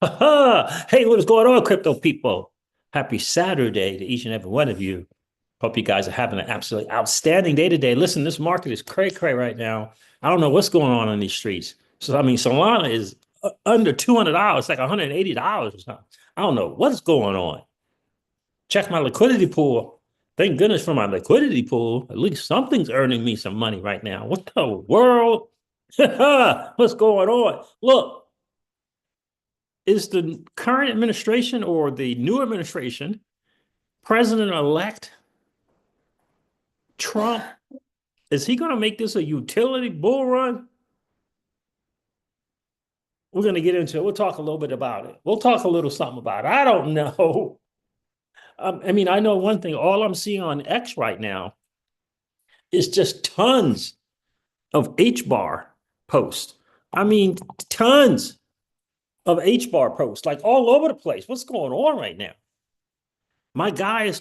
Hey, what is going on, crypto people? Happy Saturday to each and every one of you. Hope you guys are having an absolutely outstanding day today. Listen, this market is cray right now. I don't know what's going on these streets. So, I mean, Solana is under $200, like $180 or something. I don't know what's going on. Check my liquidity pool. Thank goodness for my liquidity pool. At least something's earning me some money right now. What the world? What's going on? Look, is the current administration or the new administration, President-elect Trump, is he going to make this a utility bull run? We're going to get into it. We'll talk a little bit about it. We'll talk a little something about it. I don't know. I mean, I know one thing. All I'm seeing on X right now is just tons of H bar posts. I mean, tons of H bar posts, like all over the place. What's going on right now? My guy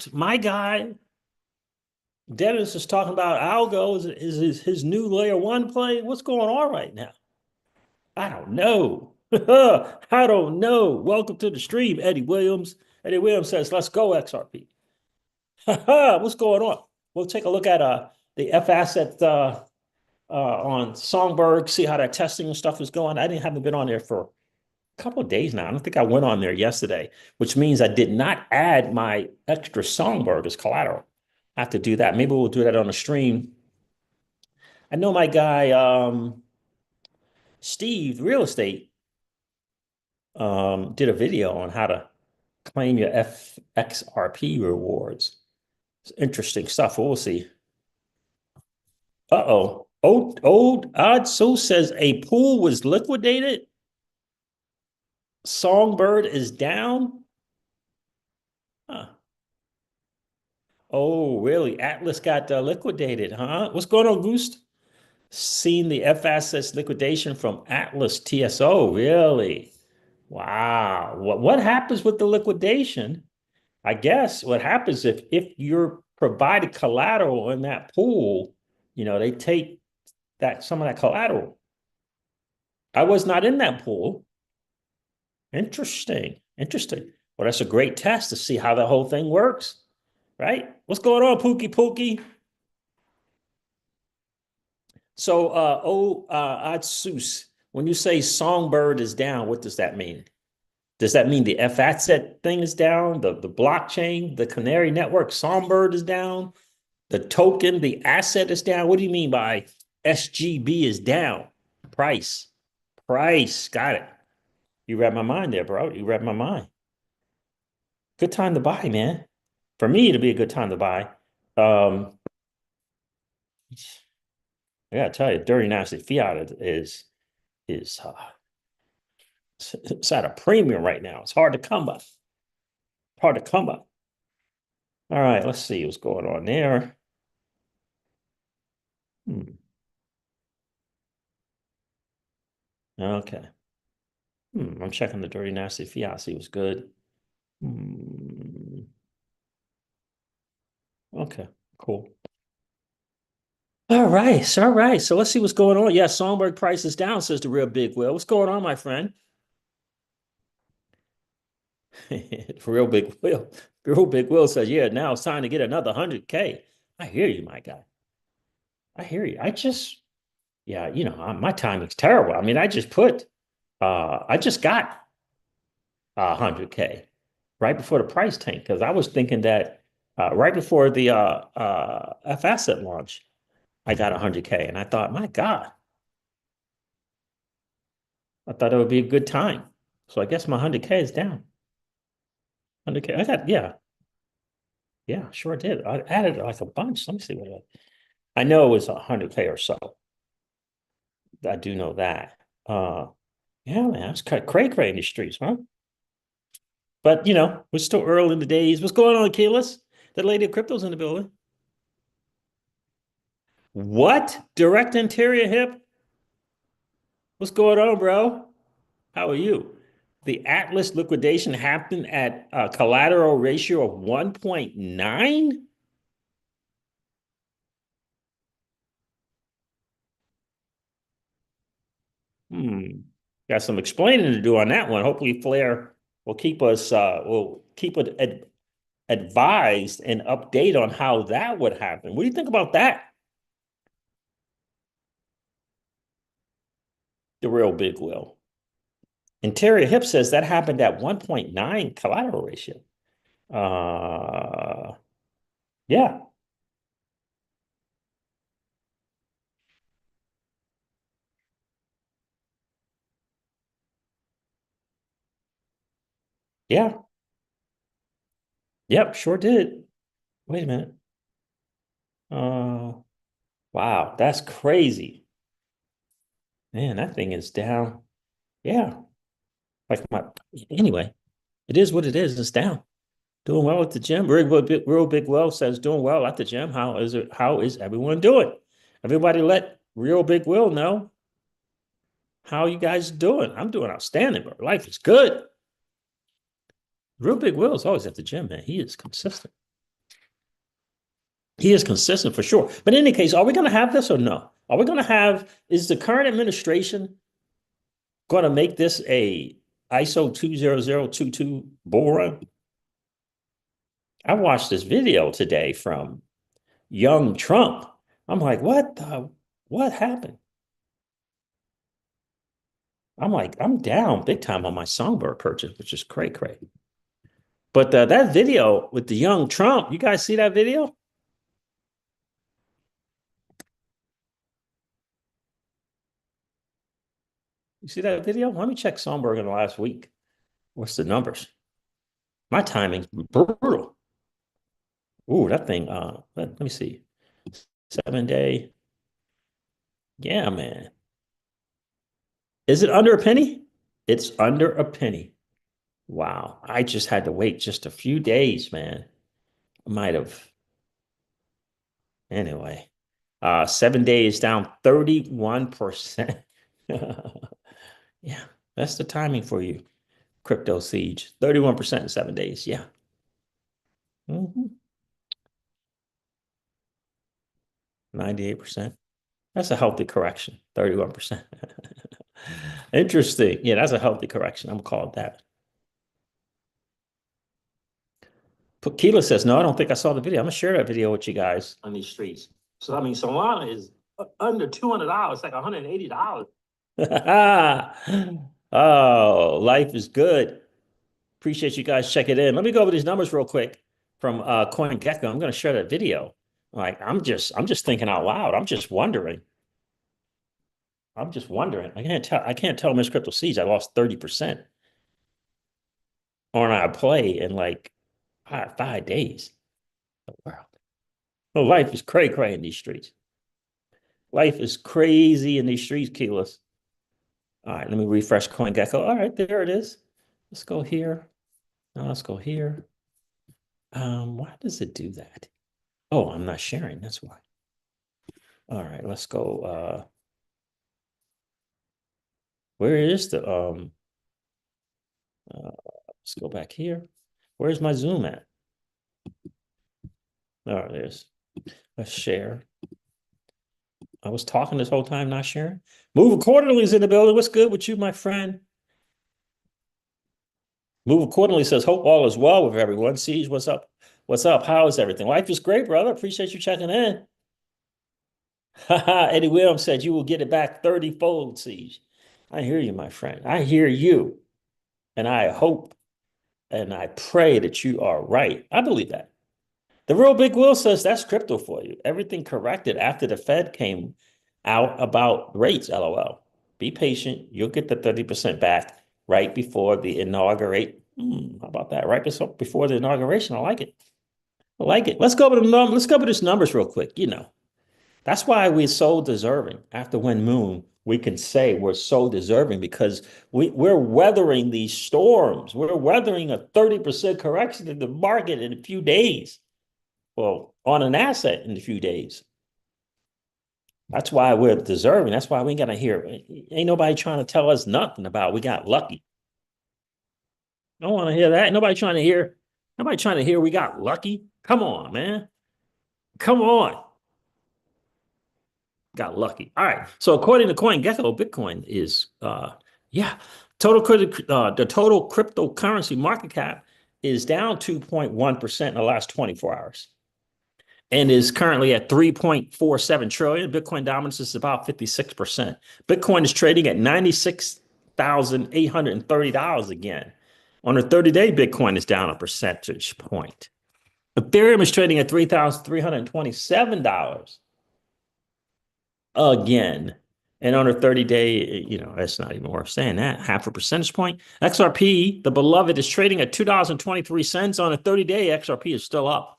Dennis is talking about algo is his new layer one play. What's going on right now? I don't know. I don't know. Welcome to the stream, Eddie Williams. Eddie Williams says, let's go, XRP. What's going on? We'll take a look at the FAsset on Songbird, see how that testing and stuff is going. Haven't been on there for a couple of days now. I don't think I went on there yesterday, which means I did not add my extra Songbird as collateral. I have to do that. Maybe we'll do that on the stream. I know my guy Steve, real estate, did a video on how to claim your XRP rewards. It's interesting stuff. We'll see. Uh-oh. Old Odd So says a pool was liquidated. Songbird is down. Huh. Oh, really? Atlas got liquidated, huh? What's going on, Goose? Seen the FAssets liquidation from Atlas TSO. Really? Wow. What happens with the liquidation? I guess what happens if you're provided collateral in that pool, they take that some of that collateral. I was not in that pool. Interesting. Interesting. Well, that's a great test to see how the whole thing works, right? What's going on, Pookie? So, Atsus, when you say Songbird is down, what does that mean? Does that mean the FAsset thing is down? The blockchain, the Canary network, Songbird is down? The token, the asset is down? What do you mean by SGB is down? Price. Got it. You read my mind there, bro. You read my mind. Good time to buy, man. For me, it'd be a good time to buy. I gotta tell you, dirty nasty fiat is it's at a premium right now. It's hard to come by. Hard to come by. All right, let's see what's going on there. Hmm. Okay. I'm checking the dirty nasty fiat. See what's good. Okay, cool. All right, all right. So let's see what's going on. Yeah, Songbird price is down, says the real big Will. What's going on, my friend? Real big Will. Real big Will says, yeah, now it's time to get another 100K. I hear you, my guy. I hear you. Yeah, my timing's terrible. I mean, I just got 100K right before the price tank because I was thinking that right before the F asset launch, I got 100K, and I thought, my God, I thought it would be a good time. So I guess my 100K is down. 100K. Yeah, sure did. I added like a bunch. Let me see I know it was 100K or so. I do know that. Yeah, man, it's kind of cray in the streets, huh? But we're still early in the days. What's going on, Keyless? The lady of crypto's in the building. What? Direct anterior hip? What's going on, bro? How are you? The Atlas liquidation happened at a collateral ratio of 1.9? Hmm. Got some explaining to do on that one. Hopefully, Flair will keep us advised and update on how that would happen. What do you think about that? The real big will. Interior Hip says that happened at 1.9 collateral ratio. Uh, yeah, yeah, yep, sure did. Wait a minute. Uh, wow, that's crazy. Man, that thing is down. Yeah, like my, anyway, it is what it is. It's down. Doing well at the gym. Real big well says doing well at the gym. How is it? How is everyone doing? Everybody let Real Big Will know how you guys doing. I'm doing outstanding, but life is good. Real Big Will is always at the gym, man. He is consistent. He is consistent for sure. But in any case, are we going to have this or no? Are we going to have, is the current administration going to make this a ISO 20022 bull run? I watched this video today from young Trump. I'm like, what happened? I'm like, I'm down big time on my Songbird purchase, which is cray cray. But that video with the young Trump, you guys see that video? You see that video? Let me check Songbird in the last week. What's the numbers? My timing's brutal. Ooh, that thing. Let me see. 7 day. Yeah, man. Is it under a penny? It's under a penny. Wow. I just had to wait just a few days, man. I might have. Anyway, 7 days down 31%. Yeah, that's the timing for you, CryptoCeej. 31% in 7 days. Yeah. Mhm. 98%. That's a healthy correction. 31%. Interesting. Yeah, that's a healthy correction. I'm gonna call it that. Keela says, no, I don't think I saw the video. I'm gonna share that video with you guys on these streets. So I mean, Solana is under $200, like $180. Oh, life is good. Appreciate you guys checking in. Let me go over these numbers real quick from CoinGecko. I'm going to share that video. Like I'm just thinking out loud. I'm just wondering. I'm just wondering. I can't tell Miss CryptoCeej I lost 30% on our play in like 5 days. Wow. Well, life is cray cray in these streets. Life is crazy in these streets, Keyless. All right, let me refresh CoinGecko. All right, there it is. Let's go here. Now let's go here. Why does it do that? Oh, I'm not sharing. That's why. All right, let's go. Where is the let's go back here. Where's my Zoom at? Oh, it is. Let's share. I was talking this whole time, not sharing. Move Accordingly is in the building. What's good with you, my friend? Move Accordingly says, hope all is well with everyone. Siege, what's up? What's up? How is everything? Life is great, brother. Appreciate you checking in. Eddie Williams said you will get it back 30-fold, Siege. I hear you, my friend. I hear you. And I hope and I pray that you are right. I believe that. The real Big Will says that's crypto for you. Everything corrected after the Fed came out about rates, LOL. Be patient. You'll get the 30% back right before the inaugurate. How about that? Right before the inauguration. I like it. I like it. Let's go over let's go over these numbers real quick. That's why we're so deserving. After When Moon, we can say we're so deserving because we're weathering these storms. We're weathering a 30% correction in the market in a few days. Well, on an asset in a few days. That's why we're deserving. That's why we ain't got to hear. Ain't nobody trying to tell us nothing about we got lucky. I don't want to hear that. Nobody trying to hear we got lucky. Come on, man. Come on. Got lucky. All right. So according to CoinGecko, Bitcoin is Yeah. The total cryptocurrency market cap is down 2.1% in the last 24 hours and is currently at 3.47 trillion. Bitcoin dominance is about 56%. Bitcoin is trading at $96,830 again. On a 30-day, Bitcoin is down a percentage point. Ethereum is trading at $3,327 again. And on a 30-day, that's not even worth saying that. Half a percentage point. XRP, the beloved, is trading at $2.23 on a 30-day. XRP is still up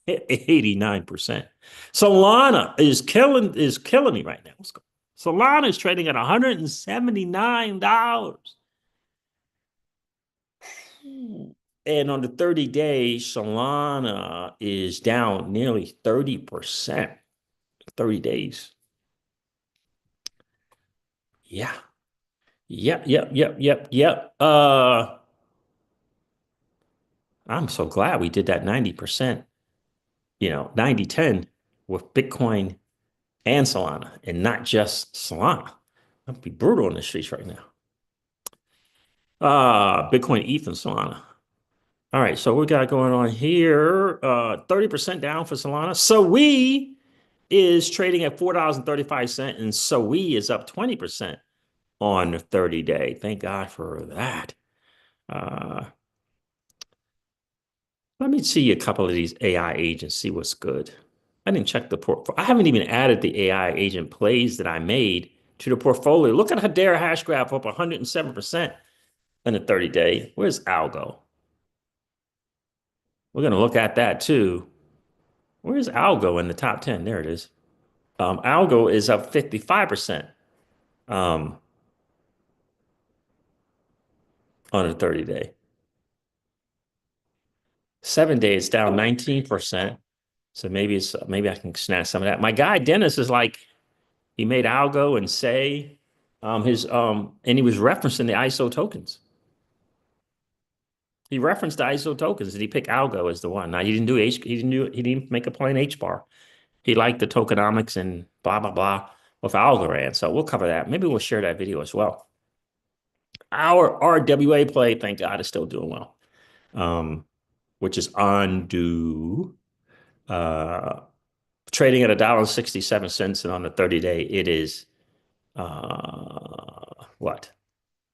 89%. Solana is killing me right now. Let's go. Solana is trading at $179. And on the 30-day, Solana is down nearly 30%. 30 days. Yeah. Yep. I'm so glad we did that 90%, 90-10 with Bitcoin and Solana and not just Solana. That'd be brutal in the streets right now. Bitcoin, ETH, and Solana. All right, so we got going on here. 30% down for Solana. SOE is trading at $4.35, and SOE is up 20% on the 30-day. Thank God for that. Let me see a couple of these AI agents, see what's good. I didn't check the portfolio. I haven't even added the AI agent plays that I made to the portfolio. Look at Hedera hash graph up 107% in the 30-day. Where's Algo? We're going to look at that too. Where's Algo in the top 10? There it is. Algo is up 55% on a 30-day. 7 days down 19%. So maybe I can snatch some of that. My guy Dennis is like, he made Algo and Say and he was referencing the ISO tokens. He referenced the ISO tokens and he picked Algo as the one. Now he didn't make a plain H bar. He liked the tokenomics and blah blah blah with Algorand. So we'll cover that. Maybe we'll share that video as well. Our RWA play, thank God, is still doing well. Which is Undo. Trading at $1.67, and on the 30-day, it is what?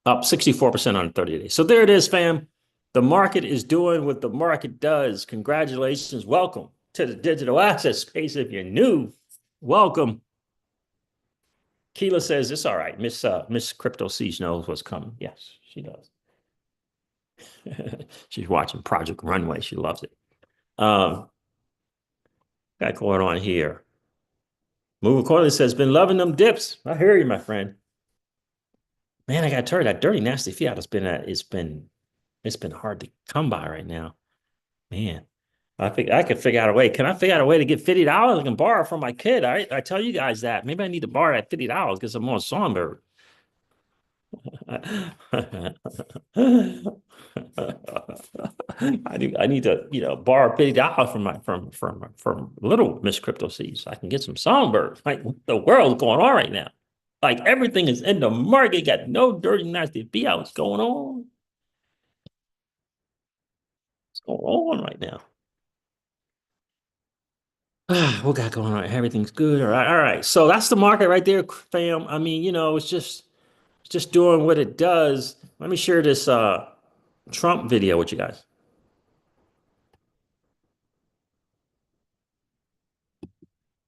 Up 64% on 30 days. So there it is, fam. The market is doing what the market does. Congratulations. Welcome to the digital asset space. If you're new, welcome. Keela says it's all right. Miss CryptoCeej knows what's coming. Yes, she does. She's watching Project Runway. She loves it. Got going on here. Move accordingly says, been loving them dips. I hear you, my friend. Man, I got tired. That dirty, nasty fiat has been it's been hard to come by right now. Man, I think I could figure out a way. Can I figure out a way to get $50 I can borrow from my kid? I tell you guys that. Maybe I need to borrow that $50 because I'm on Songbird. I need to borrow $50 from little Miss CryptoCeej so I can get some Songbirds. Like what the world is going on right now? Like everything is in the market, got no dirty nasty fiat. What's going on? What's going on right now? What got going on? Everything's good. All right. So that's the market right there, fam. I mean, it's just doing what it does. Let me share this Trump video with you guys.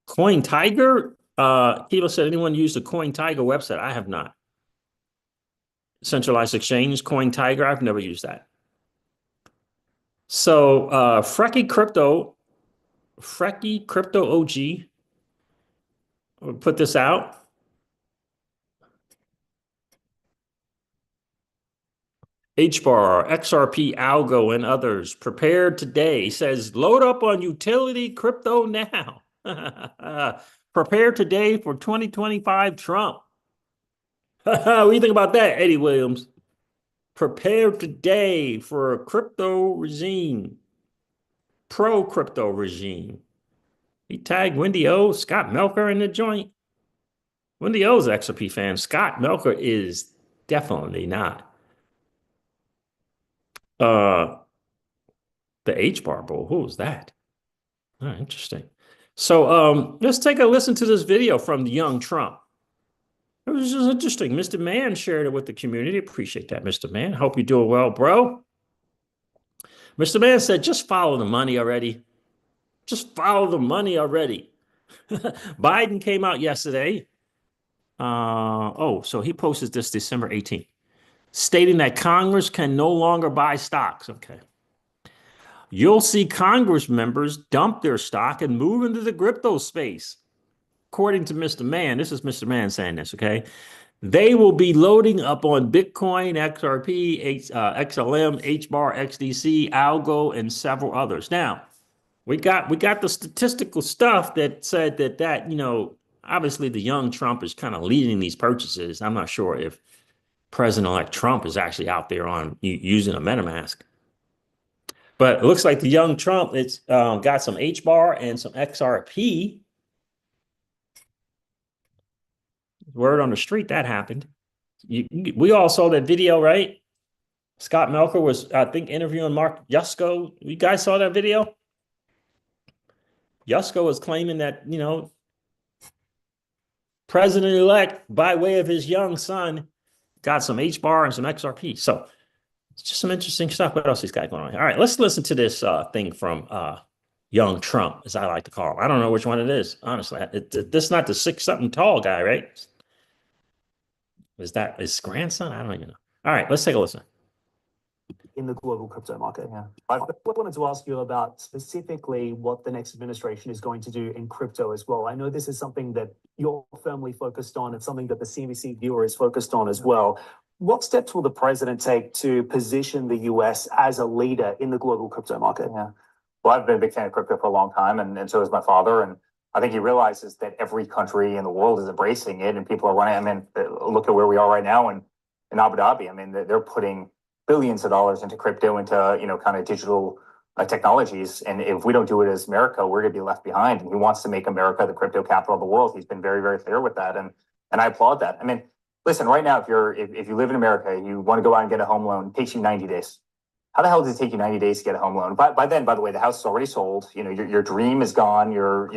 Coin Tiger. Kilo said, anyone use the Coin Tiger website? I have not. Centralized exchange, Coin Tiger. I've never used that. So Frecky Crypto OG put this out. HBAR, XRP, Algo, and others prepared today. Says load up on utility crypto now. Prepare today for 2025 Trump. What do you think about that, Eddie Williams? Prepare today for a crypto regime, pro crypto regime. He tagged Wendy O, Scott Melker in the joint. Wendy O's XRP fan. Scott Melker is Definitely not. Uh, the H bar bull. Who was that? Oh, interesting. So let's take a listen to this video from the young Trump. It was just interesting. Mr. Man shared it with the community. Appreciate that, Mr. Man. Hope you're doing well, bro. Mr. Man said, just follow the money already. Just follow the money already. Biden came out yesterday. So he posted this December 18th, stating that Congress can no longer buy stocks. Okay. You'll see Congress members dump their stock and move into the crypto space. According to Mr. Man, this is Mr. Man saying this, okay? They will be loading up on Bitcoin, XRP, XLM, HBAR, XDC, Algo, and several others. Now, we got the statistical stuff that said that obviously the young Trump is kind of leading these purchases. I'm not sure if President-elect Trump is actually out there on using a MetaMask. But it looks like the young Trump, it's got some HBAR and some XRP. Word on the street that happened. We all saw that video, right? Scott Melker was, I think, interviewing Mark Yusko. You guys saw that video? Yusko was claiming that, President-elect, by way of his young son, got some HBAR and some XRP. So it's just some interesting stuff. What else he's got going on? All right, let's listen to this thing from young Trump, as I like to call him. I don't know which one it is, honestly. This is not the 6-something tall guy, right? Is that his grandson? I don't even know. All right, let's take a listen. In the global crypto market. Yeah. I wanted to ask you about specifically what the next administration is going to do in crypto as well. I know this is something that you're firmly focused on. It's something that the CNBC viewer is focused on as well. What steps will the president take to position the US as a leader in the global crypto market? Yeah. Well, I've been a big fan of crypto for a long time, and so is my father. And I think he realizes that every country in the world is embracing it, and people are running. I mean, look at where we are right now in Abu Dhabi. I mean, they're putting billions of dollars into crypto, into kind of digital technologies. And if we don't do it as America, we're going to be left behind. And he wants to make America the crypto capital of the world. He's been very, very clear with that, and I applaud that. I mean, listen, right now, if you live in America, you want to go out and get a home loan, it takes you 90 days. How the hell does it take you 90 days to get a home loan? By then, by the way, the house is already sold. Your dream is gone. Zero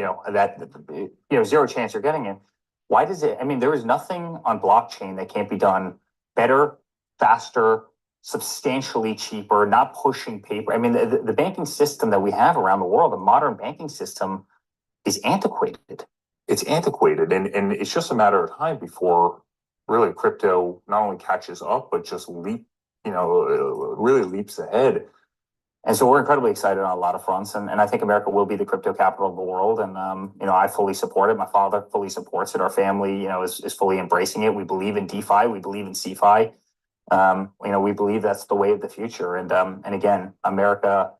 chance you're getting it. Why does it? I mean, there is nothing on blockchain that can't be done better, faster, substantially cheaper, not pushing paper. I mean, the banking system that we have around the world, the modern banking system, is antiquated. It's antiquated, and it's just a matter of time before really crypto not only catches up, but just really leaps ahead. And so we're incredibly excited on a lot of fronts, and I think America will be the crypto capital of the world. And I fully support it. My father fully supports it. Our family, is fully embracing it. We believe in DeFi. We believe in CeFi. We believe that's the way of the future. And again, America,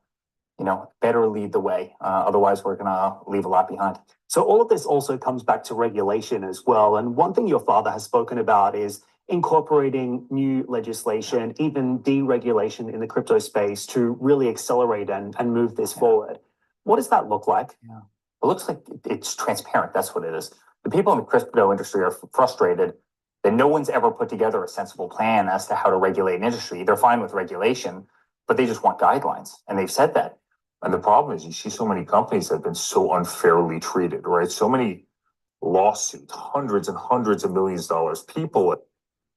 better lead the way. Otherwise, we're going to leave a lot behind. So all of this also comes back to regulation as well. And one thing your father has spoken about is incorporating new legislation, even deregulation in the crypto space to really accelerate and move this forward. What does that look like? Yeah. It looks like it's transparent. That's what it is. The people in the crypto industry are frustrated that no one's ever put together a sensible plan as to how to regulate an industry. They're fine with regulation, but they just want guidelines. And they've said that. And the problem is you see so many companies that have been so unfairly treated, right? So many lawsuits, hundreds and hundreds of millions of dollars. People.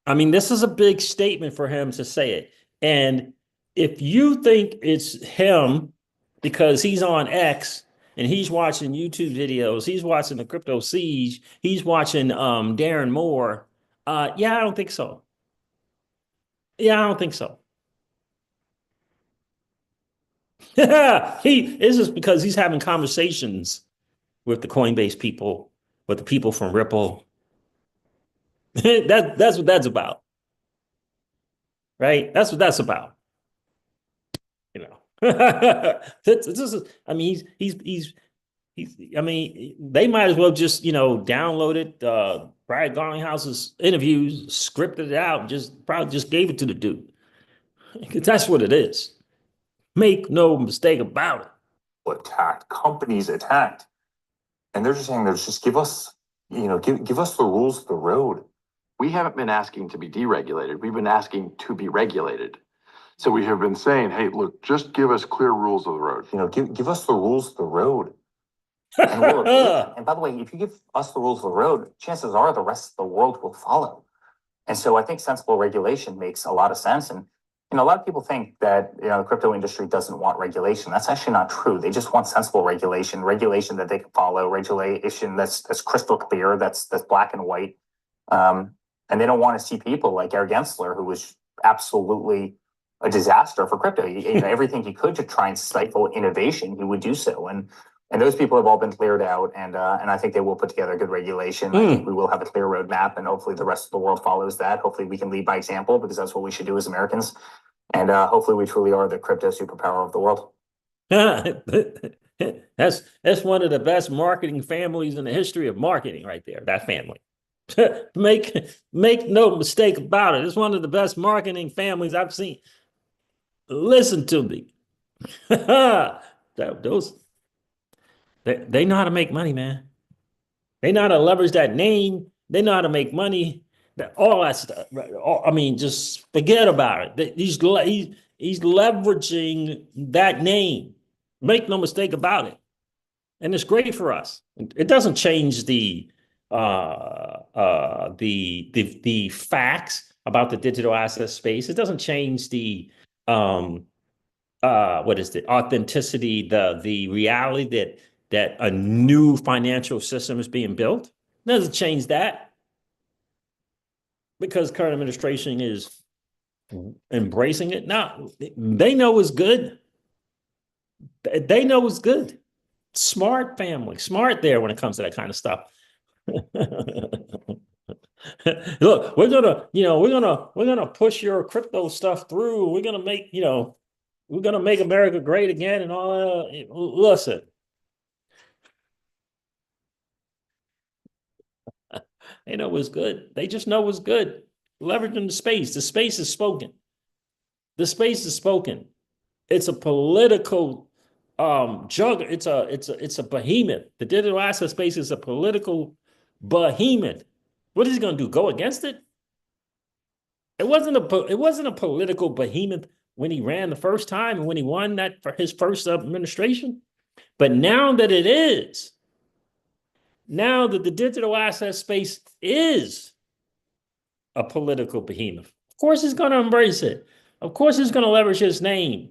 I mean, this is a big statement for him to say it. And if you think it's him because he's on X and he's watching YouTube videos, he's watching the CryptoCeej, he's watching Darren Moore, I don't think so. I don't think so. This is because he's having conversations with the Coinbase people, with the people from Ripple. That's what that's about, right? That's what that's about. This is. I mean, he's. I mean, they might as well just download it. Brad Garlinghouse's interviews, scripted it out, probably just gave it to the dude. That's what it is. Make no mistake about it. Attacked, companies attacked, and they're just saying, "There's just give us, give us the rules of the road. we haven't been asking to be deregulated. We've been asking to be regulated. So we have been saying, hey, look, just give us clear rules of the road. You know, give us the rules of the road. And we'll obey them. And by the way, if you give us the rules of the road, chances are the rest of the world will follow. And so I think sensible regulation makes a lot of sense. And, you know, a lot of people think that, you know, the crypto industry doesn't want regulation. That's actually not true. They just want sensible regulation, regulation that they can follow, regulation that's crystal clear, that's black and white. And they don't want to see people like Eric Gensler, who was absolutely a disaster for crypto. You know, everything he could to try and stifle innovation, he would do so. And those people have all been cleared out, and I think they will put together good regulation. I think we will have a clear roadmap, and hopefully the rest of the world follows that. Hopefully we can lead by example, because that's what we should do as Americans. And hopefully we truly are the crypto superpower of the world. That's one of the best marketing families in the history of marketing right there, that family. Make no mistake about it. It's one of the best marketing families I've seen. Listen to me. Those they know how to make money, man. They know how to leverage that name. They know how to make money. All that stuff. I mean, just forget about it. He's leveraging that name. Make no mistake about it. And it's great for us. It doesn't change the facts about the digital asset space. It doesn't change the what is the authenticity, the reality that a new financial system is being built. It doesn't change that, because current administration is embracing it. Now, they know it's good. They know it's good. Smart family, smart there when it comes to that kind of stuff. Look, we're gonna push your crypto stuff through. We're gonna make America great again and all that. Listen, they know it's good. They just know it's good. Leveraging the space. The space is spoken. The space is spoken. It's a political juggernaut. It's a behemoth. The digital asset space is a political behemoth. What is he going to do? Go against it? It wasn't a political behemoth when he ran the first time and when he won that for his first administration. But now that it is, now that the digital asset space is a political behemoth, of course he's going to embrace it. Of course he's going to leverage his name.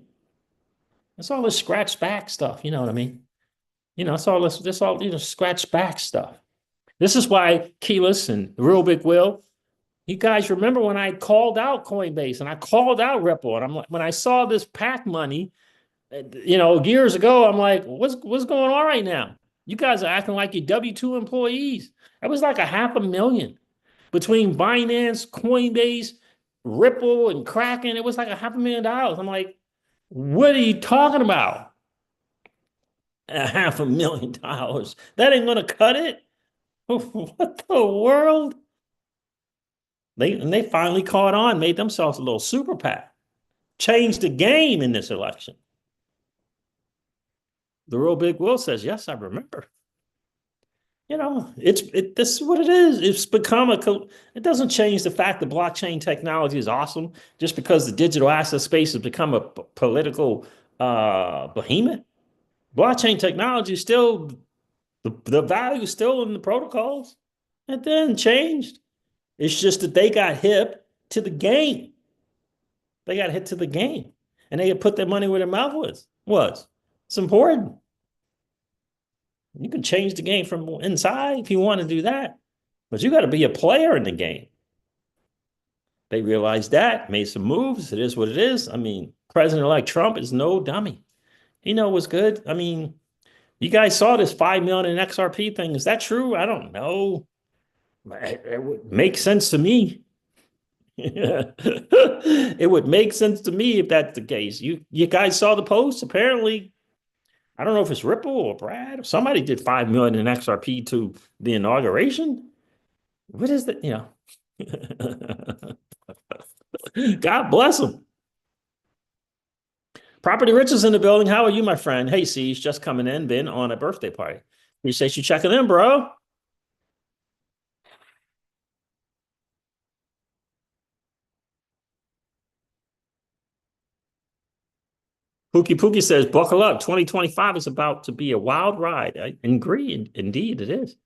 It's all this scratch back stuff, you know what I mean? It's all this scratch back stuff. This is why Keyless and Real Big Will, you guys remember when I called out Coinbase and I called out Ripple, and I'm like, when I saw this pack money, years ago, I'm like, what's going on right now? You guys are acting like you're W-2 employees. That was like $500,000 between Binance, Coinbase, Ripple, and Kraken. It was like $500,000. I'm like, what are you talking about? $500,000. That ain't gonna cut it. What the world? They finally caught on, made themselves a little super PAC, changed the game in this election. The Real Big Will says, yes, I remember. This is what it is. It's become it doesn't change the fact that blockchain technology is awesome just because the digital asset space has become a political behemoth. Blockchain technology is still, the value is still in the protocols. It didn't change. It's just that they got hip to the game. They got hit to the game. And they had put their money where their mouth was. It's important. You can change the game from inside if you want to do that. But you got to be a player in the game. They realized that, made some moves. It is what it is. I mean, President-elect Trump is no dummy. He knows what's good. I mean, you guys saw this 5 million in XRP thing. Is that true? I don't know. It would make sense to me. It would make sense to me if that's the case. You guys saw the post? Apparently, I don't know if it's Ripple or Brad. Somebody did 5 million in XRP to the inauguration. What is that? God bless them. Property Rich is in the building. How are you, my friend? Hey, Ceej, just coming in. Been on a birthday party. Appreciate you checking in, bro. Pookie Pookie says, buckle up. 2025 is about to be a wild ride. I agree. Indeed, it is.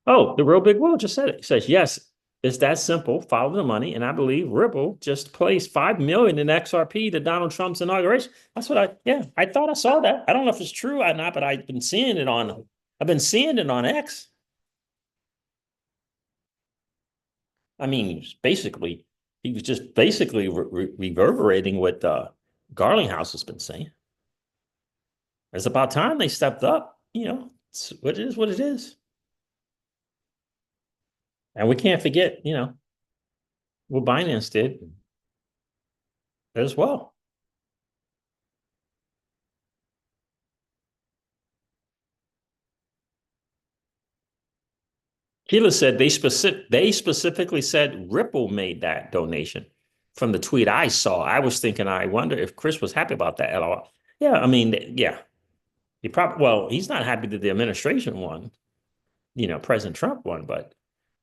Oh, the real big Will just said it. He says, yes, it's that simple. Follow the money. And I believe Ripple just placed 5 million in XRP to Donald Trump's inauguration. That's what I thought I saw that. I don't know if it's true or not, but I've been seeing it on X. I mean, he was just basically reverberating what Garlinghouse has been saying. It's about time they stepped up. It's what it is, what it is. And we can't forget, what Binance did as well. Keela said they specifically said Ripple made that donation from the tweet I saw. I was thinking, I wonder if Chris was happy about that at all. Yeah, I mean, yeah. He's not happy that the administration won, President Trump won, but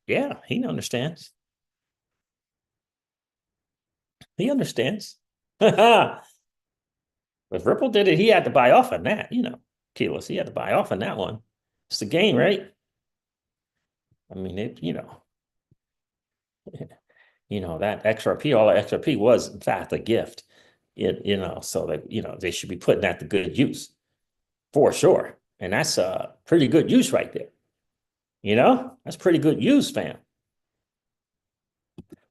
yeah, he understands. He understands. If Ripple did it, he had to buy off on that, Keyless. He had to buy off on that one. It's the game, right? I mean, that XRP, all that XRP was in fact a gift. So that they should be putting that to good use for sure. And that's a pretty good use right there. That's pretty good use, fam.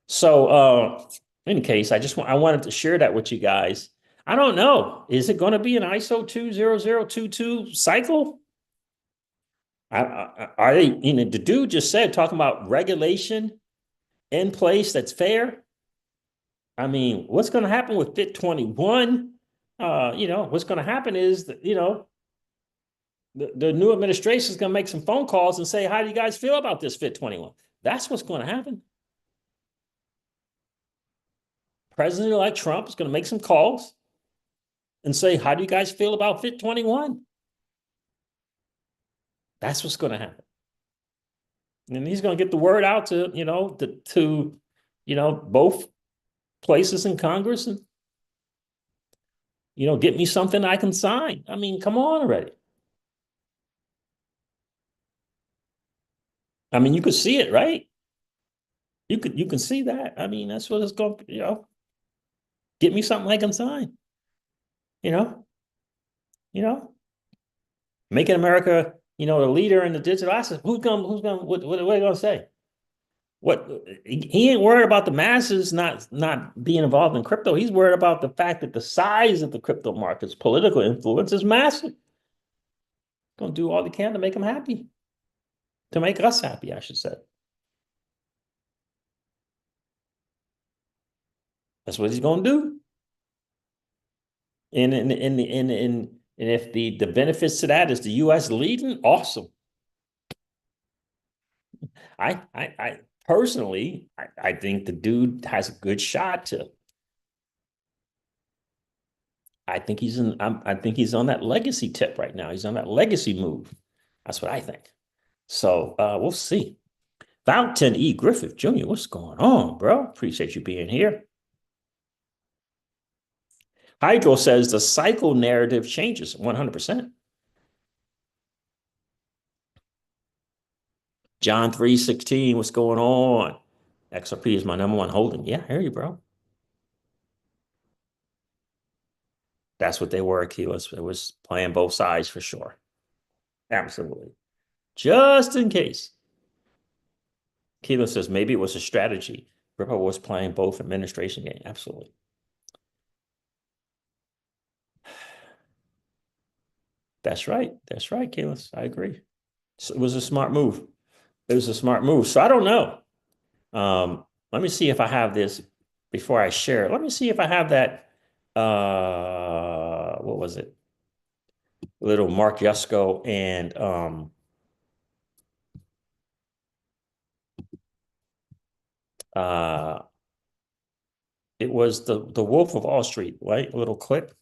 So in case I wanted to share that with you guys. I don't know. Is it going to be an ISO 20022 cycle? Are they, the dude just said, talking about regulation in place that's fair. I mean, what's going to happen with Fit 21? What's going to happen is that, the new administration is going to make some phone calls and say, how do you guys feel about this Fit 21? That's what's going to happen. President-elect Trump is going to make some calls and say, how do you guys feel about Fit 21? That's what's going to happen. And he's going to get the word out to, both places in Congress and, get me something I can sign. I mean, come on already. I mean, you could see it, right? You can see that. I mean, that's what it's going to, get me something I can sign. You know, making America, the leader in the digital assets. What are they going to say? What he ain't worried about the masses not being involved in crypto. He's worried about the fact that the size of the crypto market's political influence is massive. Going to do all he can to make them happy, to make us happy, I should say. That's what he's going to do. And if the benefits to that is the U.S. leading, awesome. I personally, I think the dude has a good shot to. I think he's on that legacy tip right now. He's on that legacy move. That's what I think. So we'll see. Fountain E. Griffith Jr., what's going on, bro? Appreciate you being here. Hydro says the cycle narrative changes 100%. John 3:16, what's going on? XRP is my number one holding. Yeah, I hear you, bro. That's what they were, Akilas. It was playing both sides for sure. Absolutely. Just in case. Keelan says maybe it was a strategy. Ripple was playing both administration game. Absolutely. That's right. That's right, Keelan. I agree. So it was a smart move. It was a smart move. So I don't know. Let me see if I have this before I share it. Let me see if I have that. What was it? Little Mark Yusko and it was the Wolf of Wall Street, right? A little clip.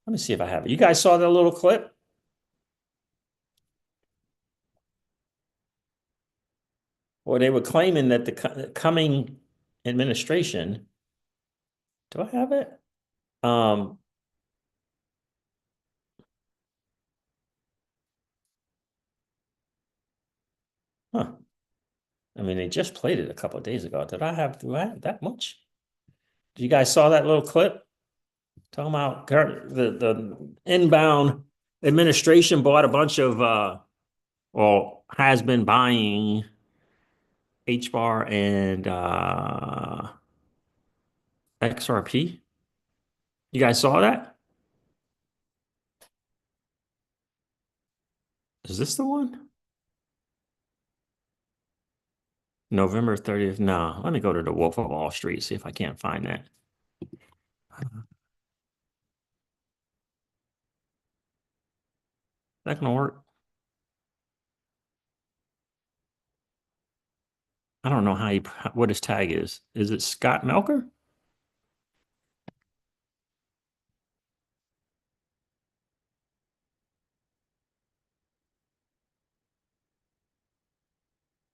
Let me see if I have it. You guys saw that little clip? Or they were claiming that the coming administration Do I have it? Um, huh. I mean, they just played it a couple of days ago. Do I have that much? You guys saw that little clip? Talking about the inbound administration bought a bunch of or has been buying HBAR and XRP. You guys saw that? Is this the one? November 30th. No, let me go to the Wolf of Wall Street, see if I can't find that. That gonna work? I don't know what his tag is. Is it Scott Melker?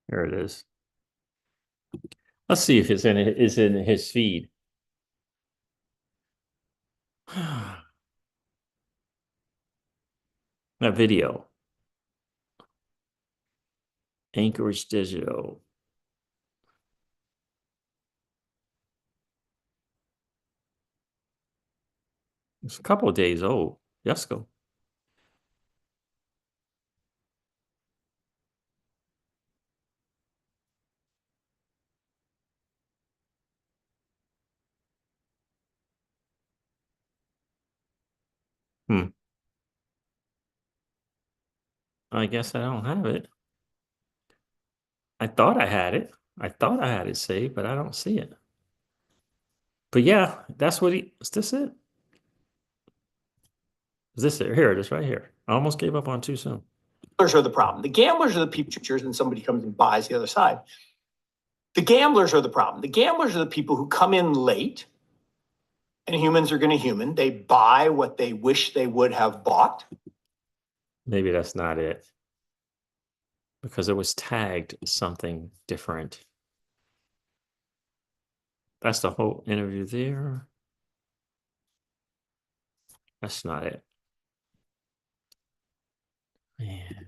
There it is. Let's see if it's in his feed. That video. Anchorage Digital. It's a couple of days old. Let's go. Hmm. I guess I don't have it. I thought I had it. I thought I had it saved, but I don't see it. But yeah, that's what is this it? Is this it? Here it is right here. I almost gave up on too soon. Gamblers are the problem. The gamblers are the people, and somebody comes and buys the other side. The gamblers are the problem. The gamblers are the people who come in late, and humans are going to human. They buy what they wish they would have bought. Maybe that's not it. Because it was tagged something different. That's the whole interview there. That's not it. Man.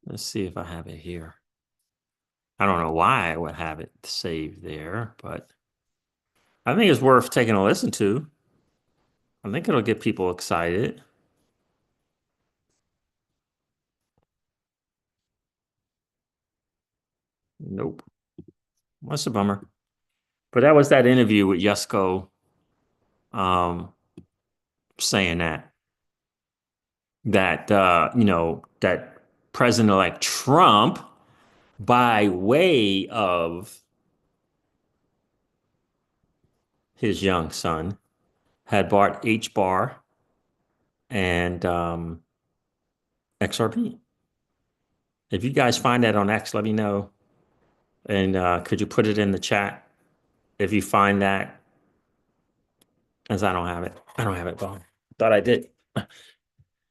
Let's see if I have it here. I don't know why I would have it saved there, but I think it's worth taking a listen to. I think it'll get people excited. Nope. That's a bummer. But that was that interview with Yusko saying that that President-elect Trump, by way of his young son, had bought HBAR and XRP. If you guys find that on X, let me know. And could you put it in the chat if you find that? As I don't have it. I don't have it, Bob. Thought I did.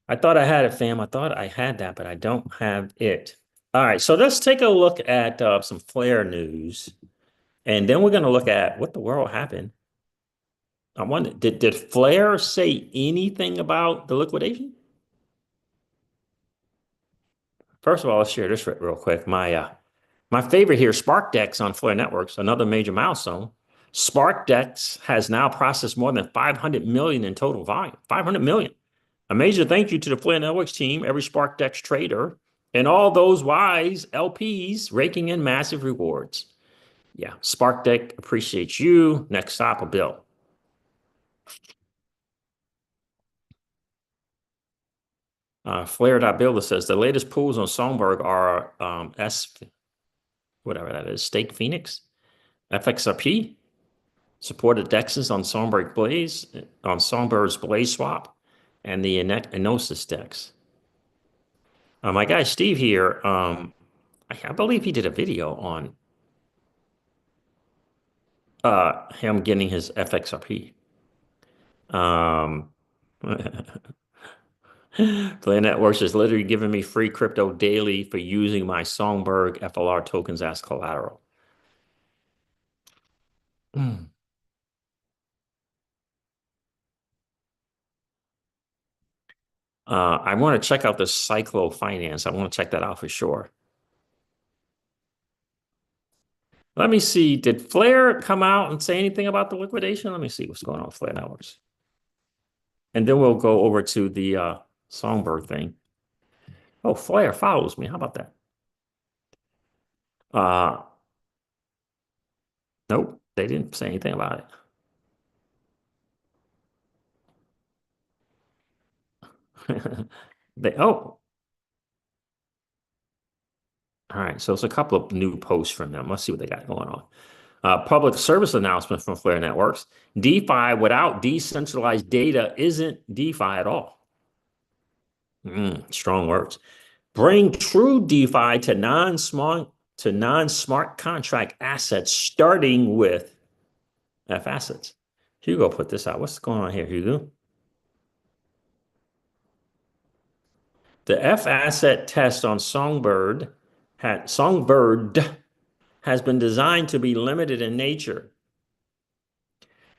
I thought I had it, fam. I thought I had that, but I don't have it. All right, so let's take a look at some Flare news. And then we're going to look at what the world happened. I wonder, did Flare say anything about the liquidation? First of all, let's share this real quick. My favorite here, SparkDex on Flare Networks, another major milestone. SparkDex has now processed more than 500 million in total volume. 500 million. A major thank you to the Flare Networks team, every SparkDex trader, and all those wise LPs raking in massive rewards. Yeah, SparkDex appreciates you. Next stop, a bill. Flare.builder says the latest pools on Songbird are whatever that is, Stake Phoenix, FXRP, supported dexes on Songbird Blaze, on Songbird's Blaze Swap, and the Enosis dex. My guy Steve here, I believe he did a video on him getting his FXRP. Flare Networks is literally giving me free crypto daily for using my Songbird FLR tokens as collateral. Hmm. I want to check out the Cyclo Finance. I want to check that out for sure. Let me see. Did Flare come out and say anything about the liquidation? Let me see what's going on with Flare Networks. And then we'll go over to the Songbird thing. Oh, Flare follows me. How about that? Nope, they didn't say anything about it. All right. So it's a couple of new posts from them. Let's see what they got going on. Public service announcement from Flare Networks. DeFi without decentralized data isn't DeFi at all. Strong words. Bring true DeFi to non-smart contract assets, starting with FAssets. Hugo put this out. What's going on here, Hugo? The FAsset test on Songbird has been designed to be limited in nature.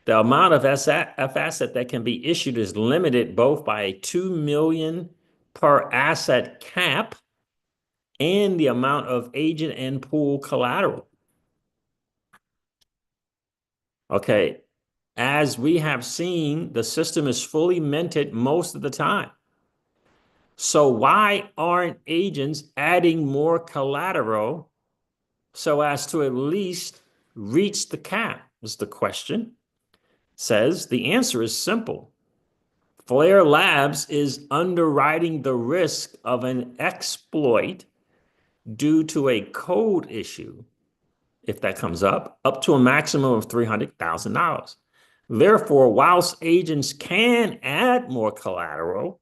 The amount of FAsset that can be issued is limited both by a 2 million per asset cap and the amount of agent and pool collateral. Okay, as we have seen, the system is fully minted most of the time. So why aren't agents adding more collateral so as to at least reach the cap? Is the question. Says the answer is simple. Flare Labs is underwriting the risk of an exploit due to a code issue, if that comes up to a maximum of $300,000. Therefore, whilst agents can add more collateral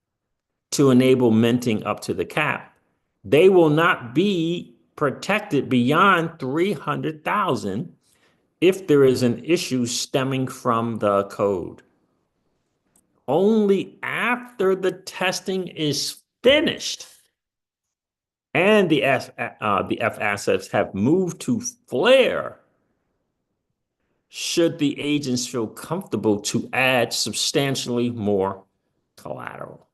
to enable minting up to the cap, they will not be protected beyond 300,000 if there is an issue stemming from the code. Only after the testing is finished and the FAssets have moved to Flare should the agents feel comfortable to add substantially more collateral.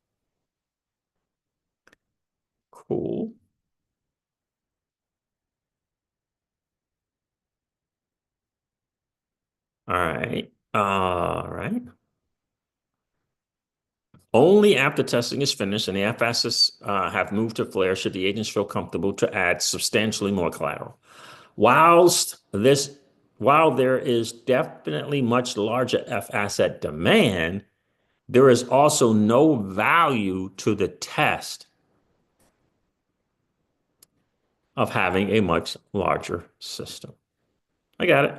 Cool. All right. All right. Only after testing is finished and the FAssets have moved to Flare should the agents feel comfortable to add substantially more collateral. While there is definitely much larger FAsset demand, there is also no value to the test of having a much larger system. I got it.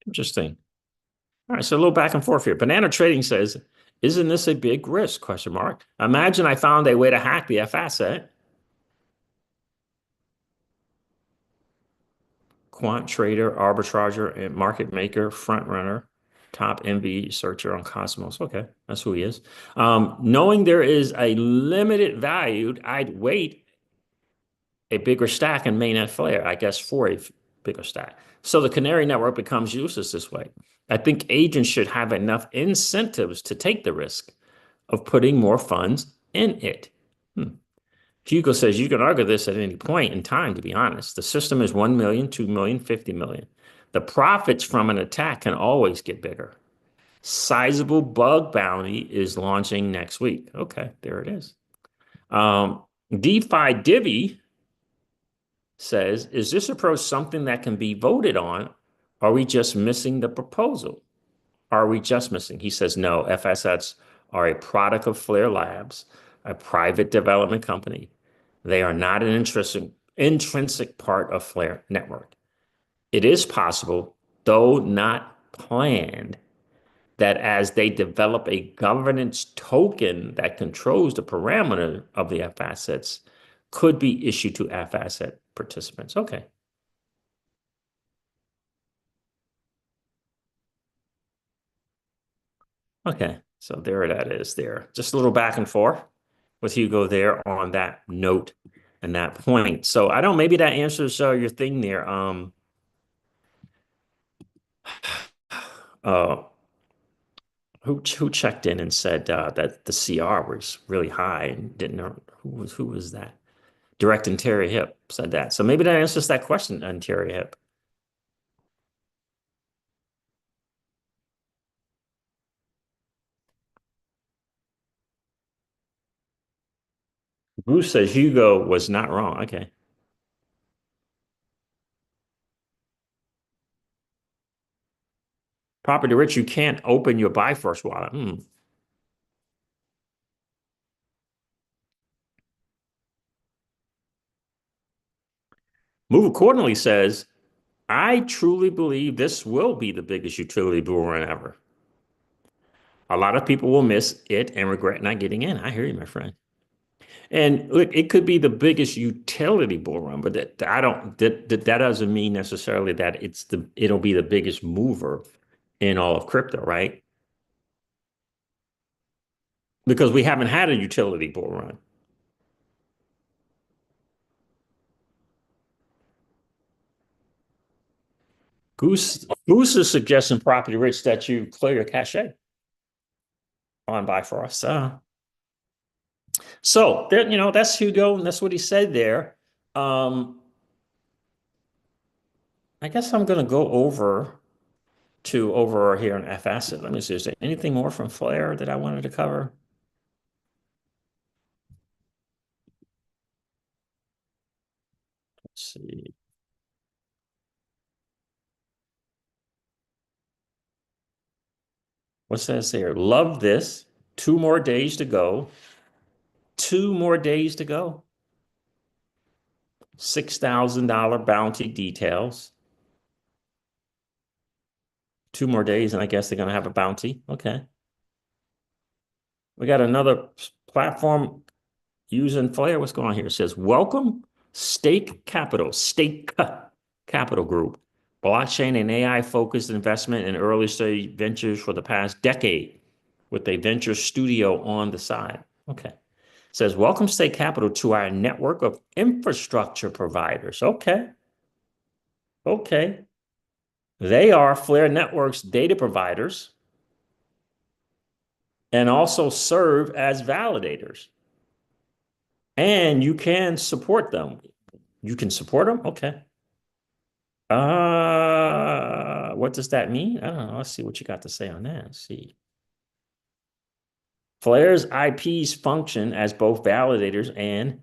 Interesting. All right, so a little back and forth here. Banana Trading says, isn't this a big risk? Question mark. Imagine I found a way to hack the FAsset. Quant trader, arbitrager, and market maker, front runner, top MV searcher on Cosmos. Okay, that's who he is. Knowing there is a limited value, I'd wait a bigger stack in mainnet Flare, I guess, for a bigger stack. So the Canary network becomes useless this way. I think agents should have enough incentives to take the risk of putting more funds in it. Hugo says you can argue this at any point in time, to be honest. The system is 1 million, 2 million, 50 million. The profits from an attack can always get bigger. Sizable bug bounty is launching next week. Okay, there it is. DeFi Divi says, is this approach something that can be voted on? Are we just missing the proposal? Are we just missing? He says, no, FAssets are a product of Flare Labs, a private development company. They are not an intrinsic part of Flare network. It is possible, though not planned, that as they develop a governance token that controls the parameter of the FAssets, could be issued to FAsset participants. Okay. Okay, so there that is there. Just a little back and forth with Hugo there on that note and that point. So I don't, maybe that answers your thing there. Uh, who checked in and said that the CR was really high and didn't know who was that? Direct and Terry Hip said that. So maybe that answers that question on Terry Hip. Bruce says Hugo was not wrong. Okay. Property Rich, you can't open your buy first wallet. Move Accordingly says, I truly believe this will be the biggest utility bull run ever. A lot of people will miss it and regret not getting in. I hear you, my friend. And look, it could be the biggest utility bull run, but that doesn't mean necessarily that it'll be the biggest mover in all of crypto, right? Because we haven't had a utility bull run. Goose is suggesting, Property Rich, that you clear your cache on Bifrost. So there, that's Hugo, and that's what he said there. I guess I'm going to go over here on FAsset. Let me see, is there anything more from Flare that I wanted to cover? Let's see. What's that here? Love this. 2 more days to go. 2 more days to go. $6,000 bounty details. 2 more days, and I guess they're going to have a bounty. Okay. We got another platform using Flare. What's going on here? It says, welcome Stake Capital Group. Blockchain and AI-focused investment in early-stage ventures for the past decade with a venture studio on the side. Okay. It says, welcome Stake Capital to our network of infrastructure providers. Okay. Okay. They are Flare Network's data providers and also serve as validators. And you can support them. You can support them? Okay. What does that mean? I don't know. Let's see what you got to say on that. Let's see. Flare's IPs function as both validators and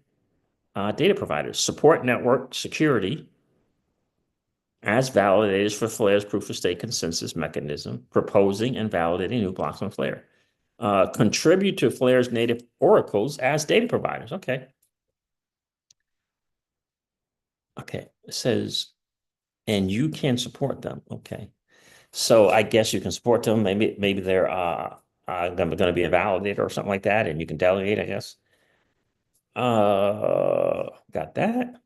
data providers. Support network security as validators for Flare's proof of stake consensus mechanism, proposing and validating new blocks on Flare. Contribute to Flare's native oracles as data providers. Okay. Okay. It says, and you can support them. Okay. So I guess you can support them. Maybe they're going to be a validator or something like that, and you can delegate, I guess. Got that.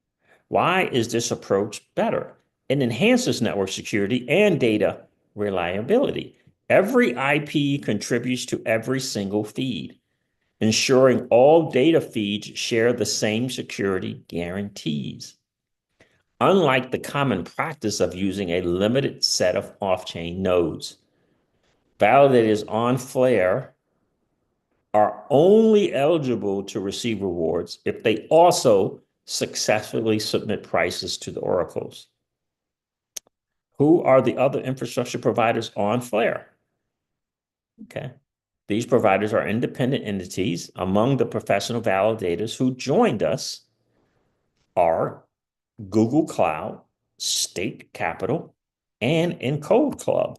Why is this approach better? It enhances network security and data reliability. Every IP contributes to every single feed, ensuring all data feeds share the same security guarantees. Unlike the common practice of using a limited set of off-chain nodes, validators on Flare are only eligible to receive rewards if they also successfully submit prices to the oracles. Who are the other infrastructure providers on Flare? Okay. These providers are independent entities. Among the professional validators who joined us are Google Cloud, Stake Capital, and Encode Club,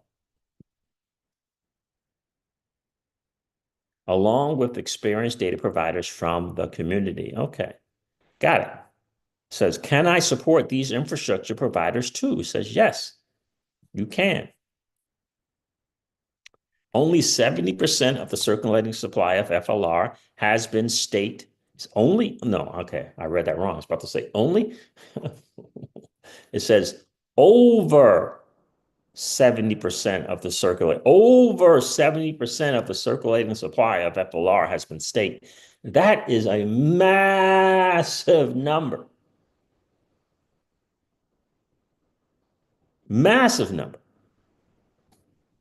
along with experienced data providers from the community. Okay. Got it. Says, can I support these infrastructure providers too? Says, yes, you can. Only 70% of the circulating supply of FLR has been staked. It's only, no, okay, I read that wrong. I was about to say only. It says over 70% of the over 70% of the circulating supply of FLR has been staked. That is a massive number. Massive number.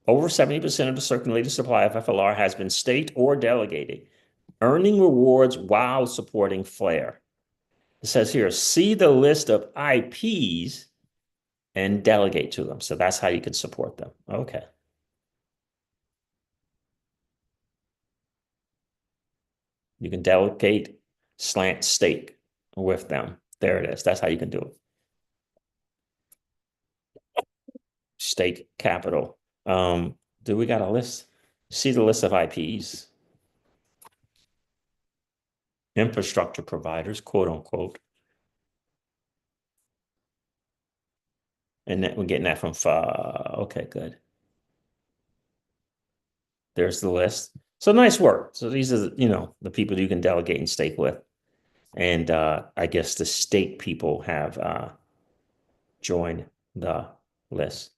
Over 70% of the circulating supply of FLR has been staked or delegated, earning rewards while supporting Flare. It says here, see the list of IPs and delegate to them. So that's how you can support them. Okay. You can delegate slant stake with them. There it is. That's how you can do it. Stake capital. Do we got a list? See the list of IPs. Infrastructure providers, quote unquote. And we're getting that from okay, good. There's the list. So nice work. So these are, the people you can delegate and stake with. And I guess the stake people have joined the list.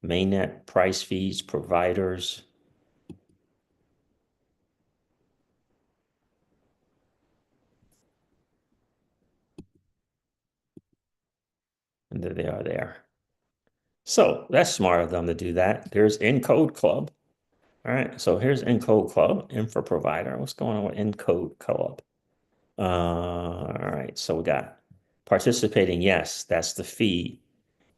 Mainnet, price feeds, providers. And there they are there. So that's smart of them to do that. There's Encode Club. All right, so here's Encode Club, info provider. What's going on with Encode Club? All right, so we got participating, yes, that's the fee.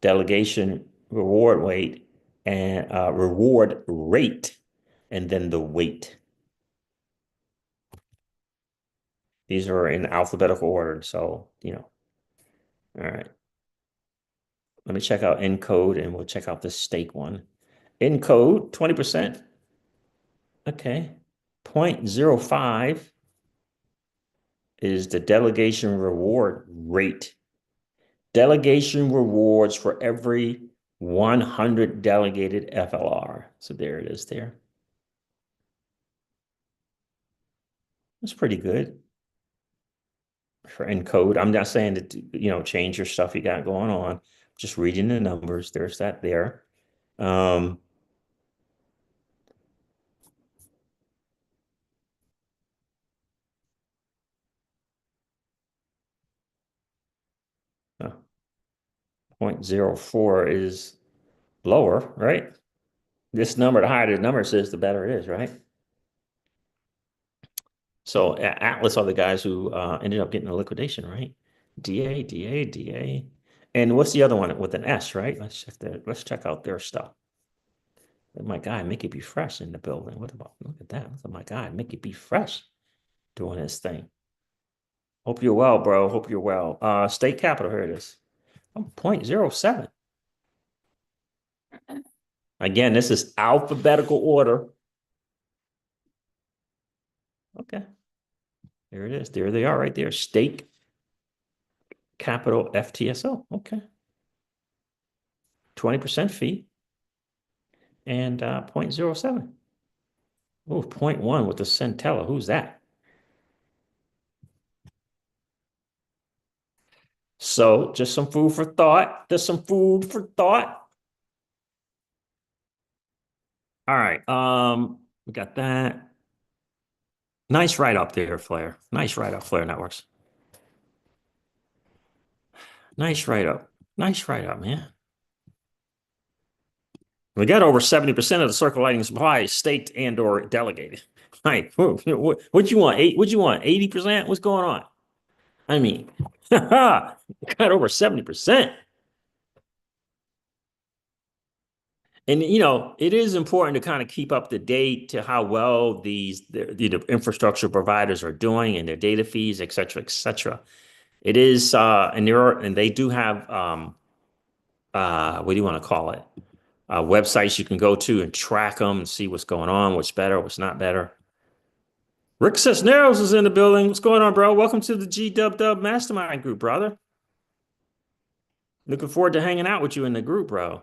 Delegation reward weight and reward rate, and then the weight. These are in alphabetical order, so all right. Let me check out Encode, and we'll check out the stake one. Encode, 20%. Okay. 0.05 is the delegation reward rate. Delegation rewards for every 100 delegated FLR. So there it is there. That's pretty good for Encode. I'm not saying that, change your stuff you got going on. Just reading the numbers. There's that there. 0.04 is lower, right? This number, the higher the number says, the better it is, right? So Atlas are the guys who ended up getting a liquidation, right? DA, DA, DA. And what's the other one with an S, right? Let's check out their stuff. My guy, Mickey B. Fresh in the building. Look at that. Look at my guy, Mickey B. Fresh doing his thing. Hope you're well, bro. Hope you're well. State capital, here it is. 0.07. Again, this is alphabetical order. Okay. There it is. There they are right there. Stake capital FTSO. Okay. 20% fee. And 0.07. Oh, 0.1 with the Centella. Who's that? So just some food for thought. Just some food for thought. All right. We got that. Nice write-up there, Flare. Nice write-up, Flare Networks. Nice write-up. Nice write-up, man. We got over 70% of the circulating supply staked and or delegated. Like, what you want? What you want? 80%? What's going on? I mean, got over 70%. And, it is important to kind of keep up to date to how well the infrastructure providers are doing and their data fees, et cetera, et cetera. It is, and they do have, what do you want to call it? Websites you can go to and track them and see what's going on, what's better, what's not better. Rick Cisneros is in the building. What's going on, bro? Welcome to the G Mastermind group, brother. Looking forward to hanging out with you in the group, bro.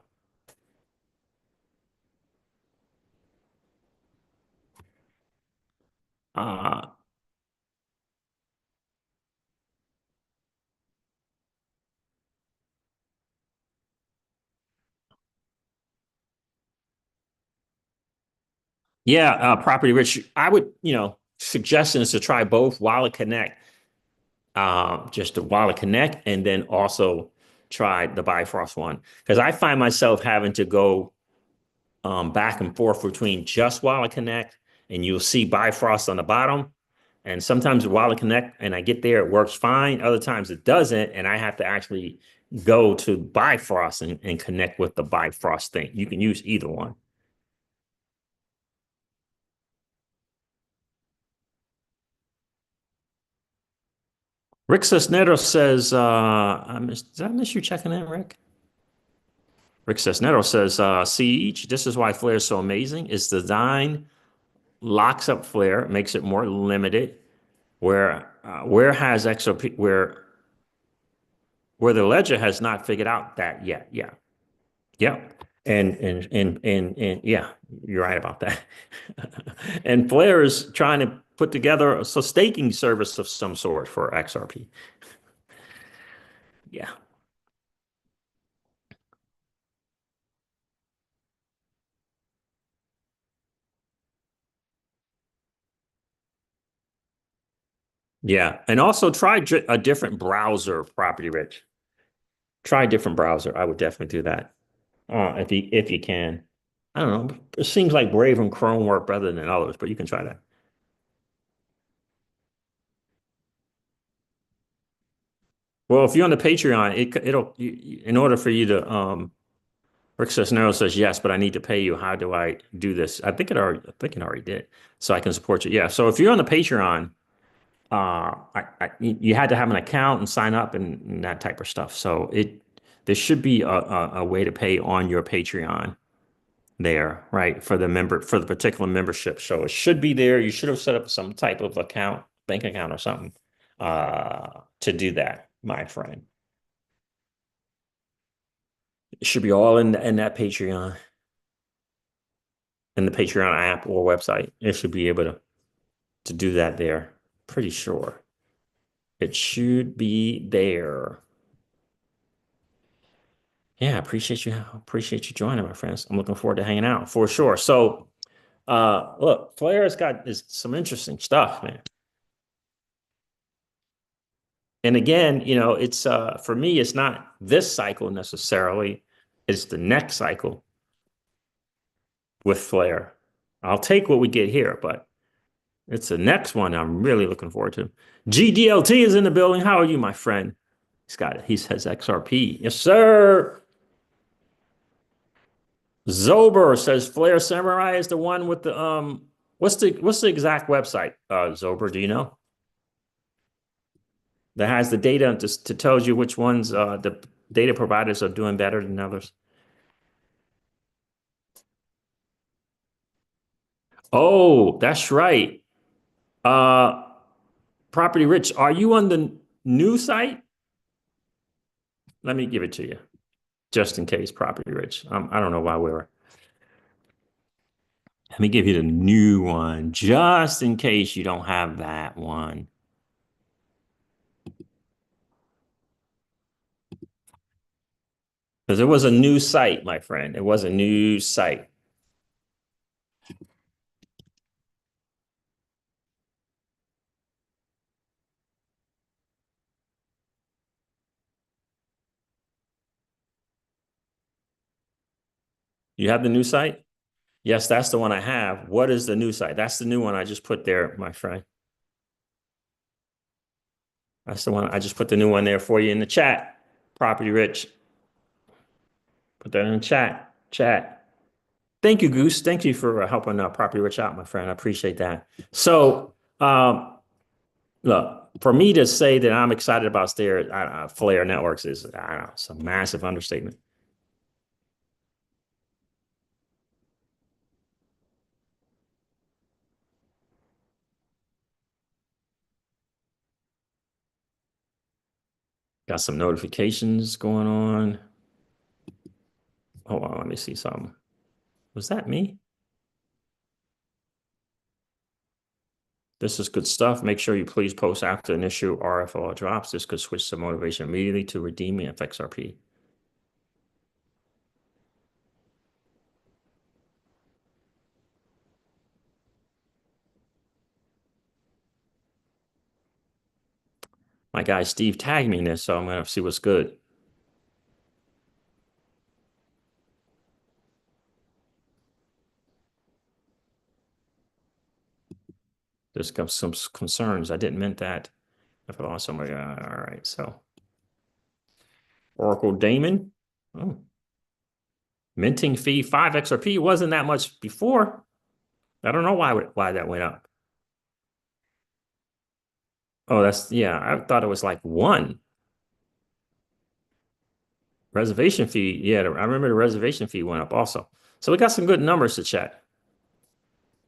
Uh, yeah, Property Rich. I would, suggestion is to try both Wallet Connect, just the Wallet Connect, and then also try the Bifrost one. Because I find myself having to go back and forth between just Wallet Connect, and you'll see Bifrost on the bottom. And sometimes Wallet Connect, and I get there, it works fine. Other times it doesn't, and I have to actually go to Bifrost and connect with the Bifrost thing. You can use either one. Rick Cisneros says, did I miss you checking in, Rick? Rick Cisneros says, Siege, this is why Flare is so amazing. Its design locks up Flare, makes it more limited. Where has XRP, where the ledger has not figured out that yet. Yeah. Yeah. And yeah, you're right about that. And Flare is trying to put together a staking service of some sort for XRP. Yeah. Yeah. And also try a different browser, Property Rich. Try a different browser. I would definitely do that. If you can. I don't know. It seems like Brave and Chrome work better than others, but you can try that. Well, if you're on the Patreon, it'll in order for you to Rick Cisneros says yes, but I need to pay you. How do I do this? I think it already did. So I can support you. Yeah. So if you're on the Patreon, you had to have an account and sign up and that type of stuff. So there should be a way to pay on your Patreon there, right? For the particular membership. So it should be there. You should have set up some type of account, bank account or something, to do that, my friend. It should be all in that Patreon, in the Patreon app or website. It should be able to do that there. Pretty sure. It should be there. Yeah, appreciate you joining, my friends. I'm looking forward to hanging out for sure. So look, Flair's got some interesting stuff, man. And again, it's for me, it's not this cycle necessarily, it's the next cycle with Flair. I'll take what we get here, but it's the next one I'm really looking forward to. GDLT is in the building. How are you, my friend? He's got it. He says XRP. Yes, sir. Zober says Flare Samurai is the one with the what's the exact website, Zober, do you know? That has the data to tells you which ones the data providers are doing better than others. Oh, that's right. Uh Property Rich, are you on the new site? Let me give it to you, just in case, Property Rich. I don't know why we're. Let me give you the new one, just in case you don't have that one. Because it was a new site, my friend. It was a new site. You have the new site? Yes, that's the one I have. What is the new site? That's the new one I just put there, my friend. That's the one. I just put the new one there for you in the chat. Property Rich. Put that in the chat. Chat. Thank you, Goose. Thank you for helping Property Rich out, my friend. I appreciate that. So, look, for me to say that I'm excited about Flare Networks is, I don't know, it's a massive understatement. Got some notifications going on. Hold on, let me see something. Was that me? This is good stuff. Make sure you please post after an issue RFL drops. This could switch the motivation immediately to redeeming XRP. My guy Steve tagged me in this, so I'm gonna see what's good. There's some concerns. I didn't meant that. If I lost somebody, all right. So Oracle Damon. Oh. Minting fee 5 XRP wasn't that much before. I don't know why that went up. Oh, yeah, I thought it was like 1. Reservation fee, yeah, I remember the reservation fee went up also. So we got some good numbers to check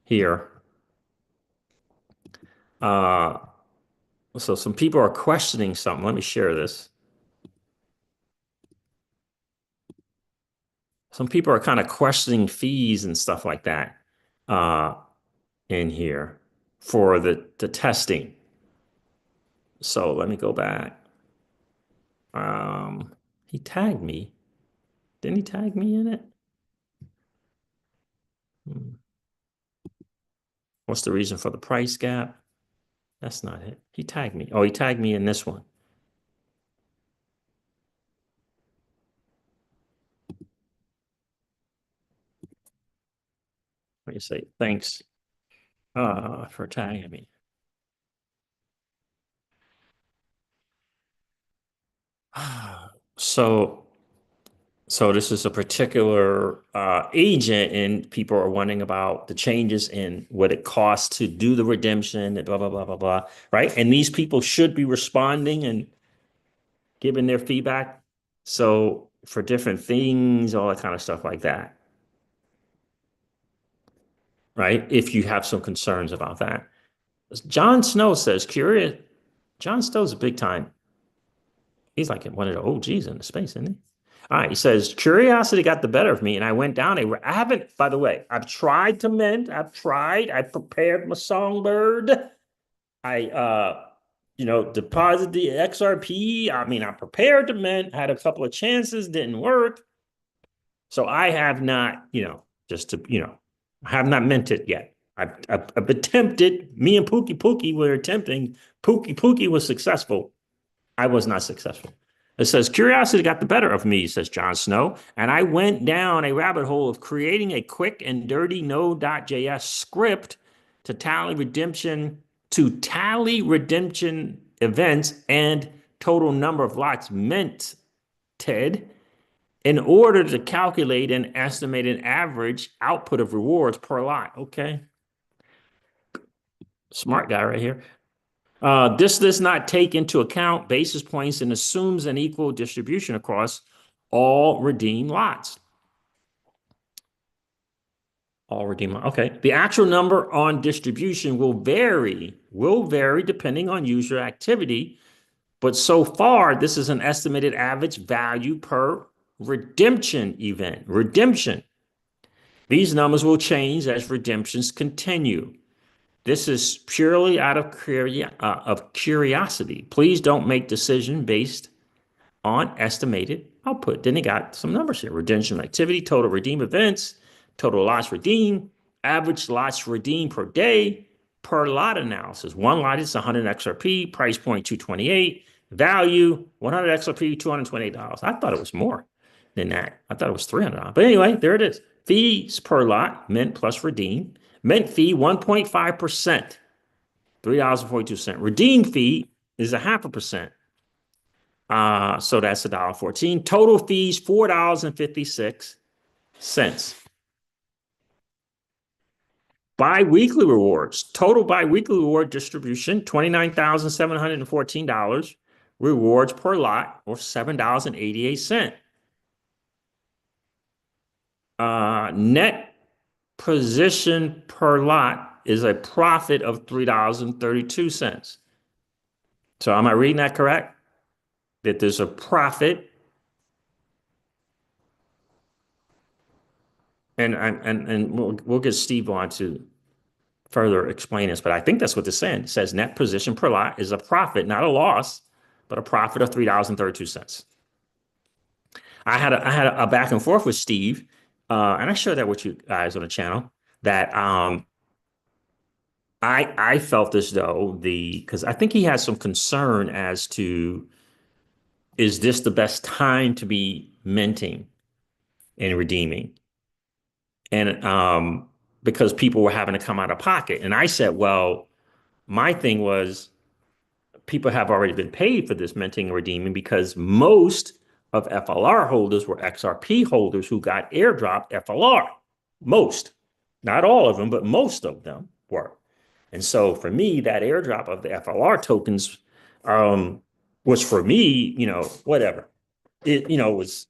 here. So some people are questioning something. Let me share this. Some people are kind of questioning fees and stuff like that in here for the testing. So let me go back. He tagged me. Didn't he tag me in it? What's the reason for the price gap? That's not it. He tagged me. Oh, he tagged me in this one. Let me say thanks for tagging me. So this is a particular agent, and people are wondering about the changes in what it costs to do the redemption and blah, blah, blah, blah, blah, right? And these people should be responding and giving their feedback. So for different things, all that kind of stuff like that, right? If you have some concerns about that. John Snow says, curious. John Snow's a big time. He's like one of the OGs in the space, isn't he? All right, he says, curiosity got the better of me, and I went down. I haven't, by the way, I've tried to mint. I prepared my songbird. I deposited the XRP. I mean, I prepared to mint, had a couple of chances, didn't work. So I have not, I have not minted yet. I've attempted. Me and Pookie were attempting. Pookie was successful. I was not successful. It says, curiosity got the better of me, says Jon Snow, and I went down a rabbit hole of creating a quick and dirty Node.js script to tally redemption events and total number of lots minted in order to calculate and estimate an average output of rewards per lot. Okay. Smart guy right here. This does not take into account basis points and assumes an equal distribution across all redeemed lots. All redeemed lots. Okay. The actual number on distribution will vary depending on user activity. But so far, this is an estimated average value per redemption event. Redemption. These numbers will change as redemptions continue. This is purely out of curiosity. Please don't make decisions based on estimated output. Then they got some numbers here. Redemption activity, total redeem events, total lots redeemed, average lots redeemed per day, per lot analysis. One lot is 100 XRP, price point 228, value 100 XRP, $228. I thought it was more than that. I thought it was $300. But anyway, there it is. Fees per lot, mint plus redeem. Mint fee, 1.5%, $3.42. Redeem fee is 0.5%. So that's $1.14. Total fees, $4.56. Bi-weekly rewards. Total bi-weekly reward distribution, $29,714. Rewards per lot, or $7.88. Net position per lot is a profit of $3.32. So am I reading that correct? that there's a profit. And we'll get Steve on to further explain this, but I think that's what this saying. It says net position per lot is a profit, not a loss, but a profit of $3.32. I had a back and forth with Steve, and I shared that with you guys on the channel, that I felt as though because I think he has some concern as to, is this the best time to be minting and redeeming? And because people were having to come out of pocket. And I said, well, my thing was, people have already been paid for this minting and redeeming, because most of FLR holders were XRP holders who got airdropped FLR. Most, not all of them, but most of them were. And so for me, that airdrop of the FLR tokens was, for me, whatever. It, was,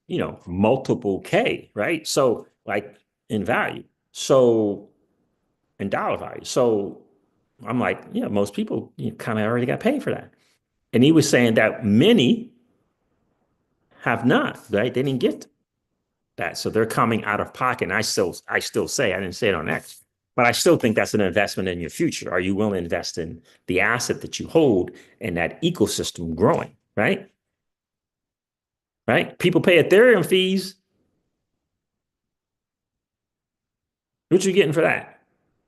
multiple K, right? So like in value. So in dollar value. So I'm like, yeah, most people kind of already got paid for that. And he was saying that many have not, right? They didn't get that. So they're coming out of pocket. And I still say, I didn't say it on X, but I still think that's an investment in your future. Are you willing to invest in the asset that you hold and that ecosystem growing, right? Right? People pay Ethereum fees. What you getting for that?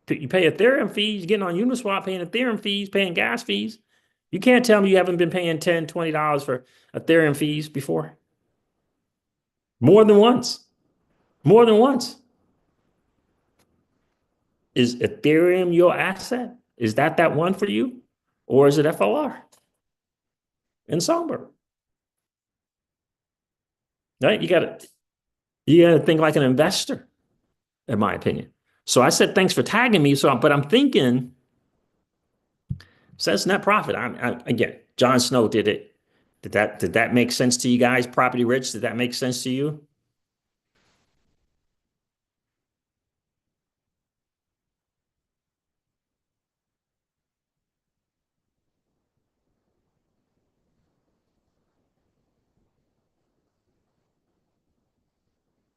You pay Ethereum fees, you're getting on Uniswap, paying Ethereum fees, paying gas fees. You can't tell me you haven't been paying $10, $20 for Ethereum fees before. More than once. More than once. Is Ethereum your asset? Is that one for you? Or is it FLR and Songbird? Right? You gotta think like an investor, in my opinion. So I said, thanks for tagging me. But I'm thinking, says net profit. Again, Jon Snow did it. Did that make sense to you guys? Property Rich, did that make sense to you?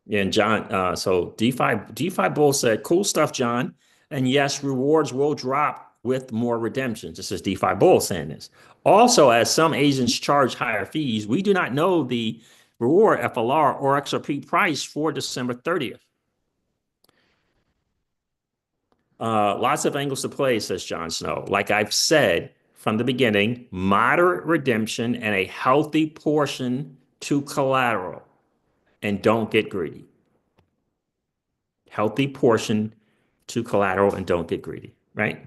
Yeah, and John, so DeFi Bull said, cool stuff, John. And yes, rewards will drop with more redemptions. This is DeFi Bull saying this. Also, as some agents charge higher fees, we do not know the reward FLR or XRP price for December 30th. Lots of angles to play, says Jon Snow. Like I've said from the beginning, moderate redemption and a healthy portion to collateral. And don't get greedy. Healthy portion to collateral and don't get greedy, right?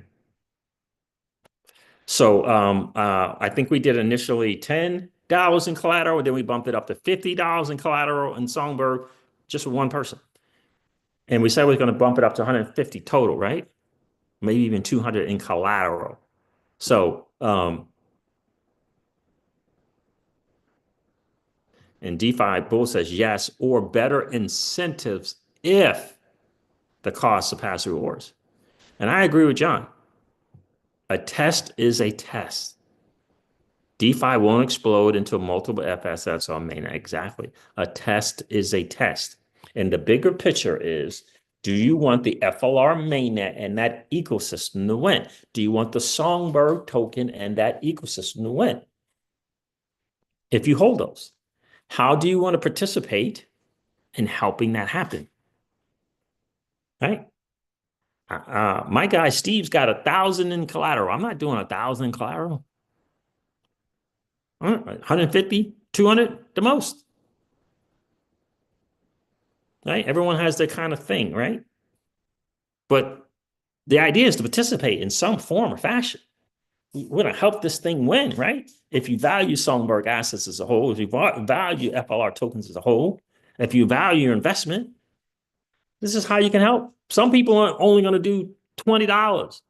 So I think we did initially $10 in collateral, then we bumped it up to $50 in collateral in Songbird, just for one person. And we said we are going to bump it up to 150 total, right? Maybe even 200 in collateral. So, and DeFi Bull says yes, or better incentives if the cost surpasses rewards. And I agree with John. A test is a test. DeFi won't explode into multiple FAssets on mainnet. Exactly. A test is a test. And the bigger picture is, do you want the FLR mainnet and that ecosystem to win? Do you want the Songbird token and that ecosystem to win? If you hold those, how do you want to participate in helping that happen? Right? My guy Steve's got 1,000 in collateral. I'm not doing 1,000 in collateral. 150, 200, the most. Right? Everyone has their kind of thing, right? But the idea is to participate in some form or fashion. We're going to help this thing win, right? If you value Songbird assets as a whole, if you value FLR tokens as a whole, if you value your investment, this is how you can help. Some people are only going to do $20.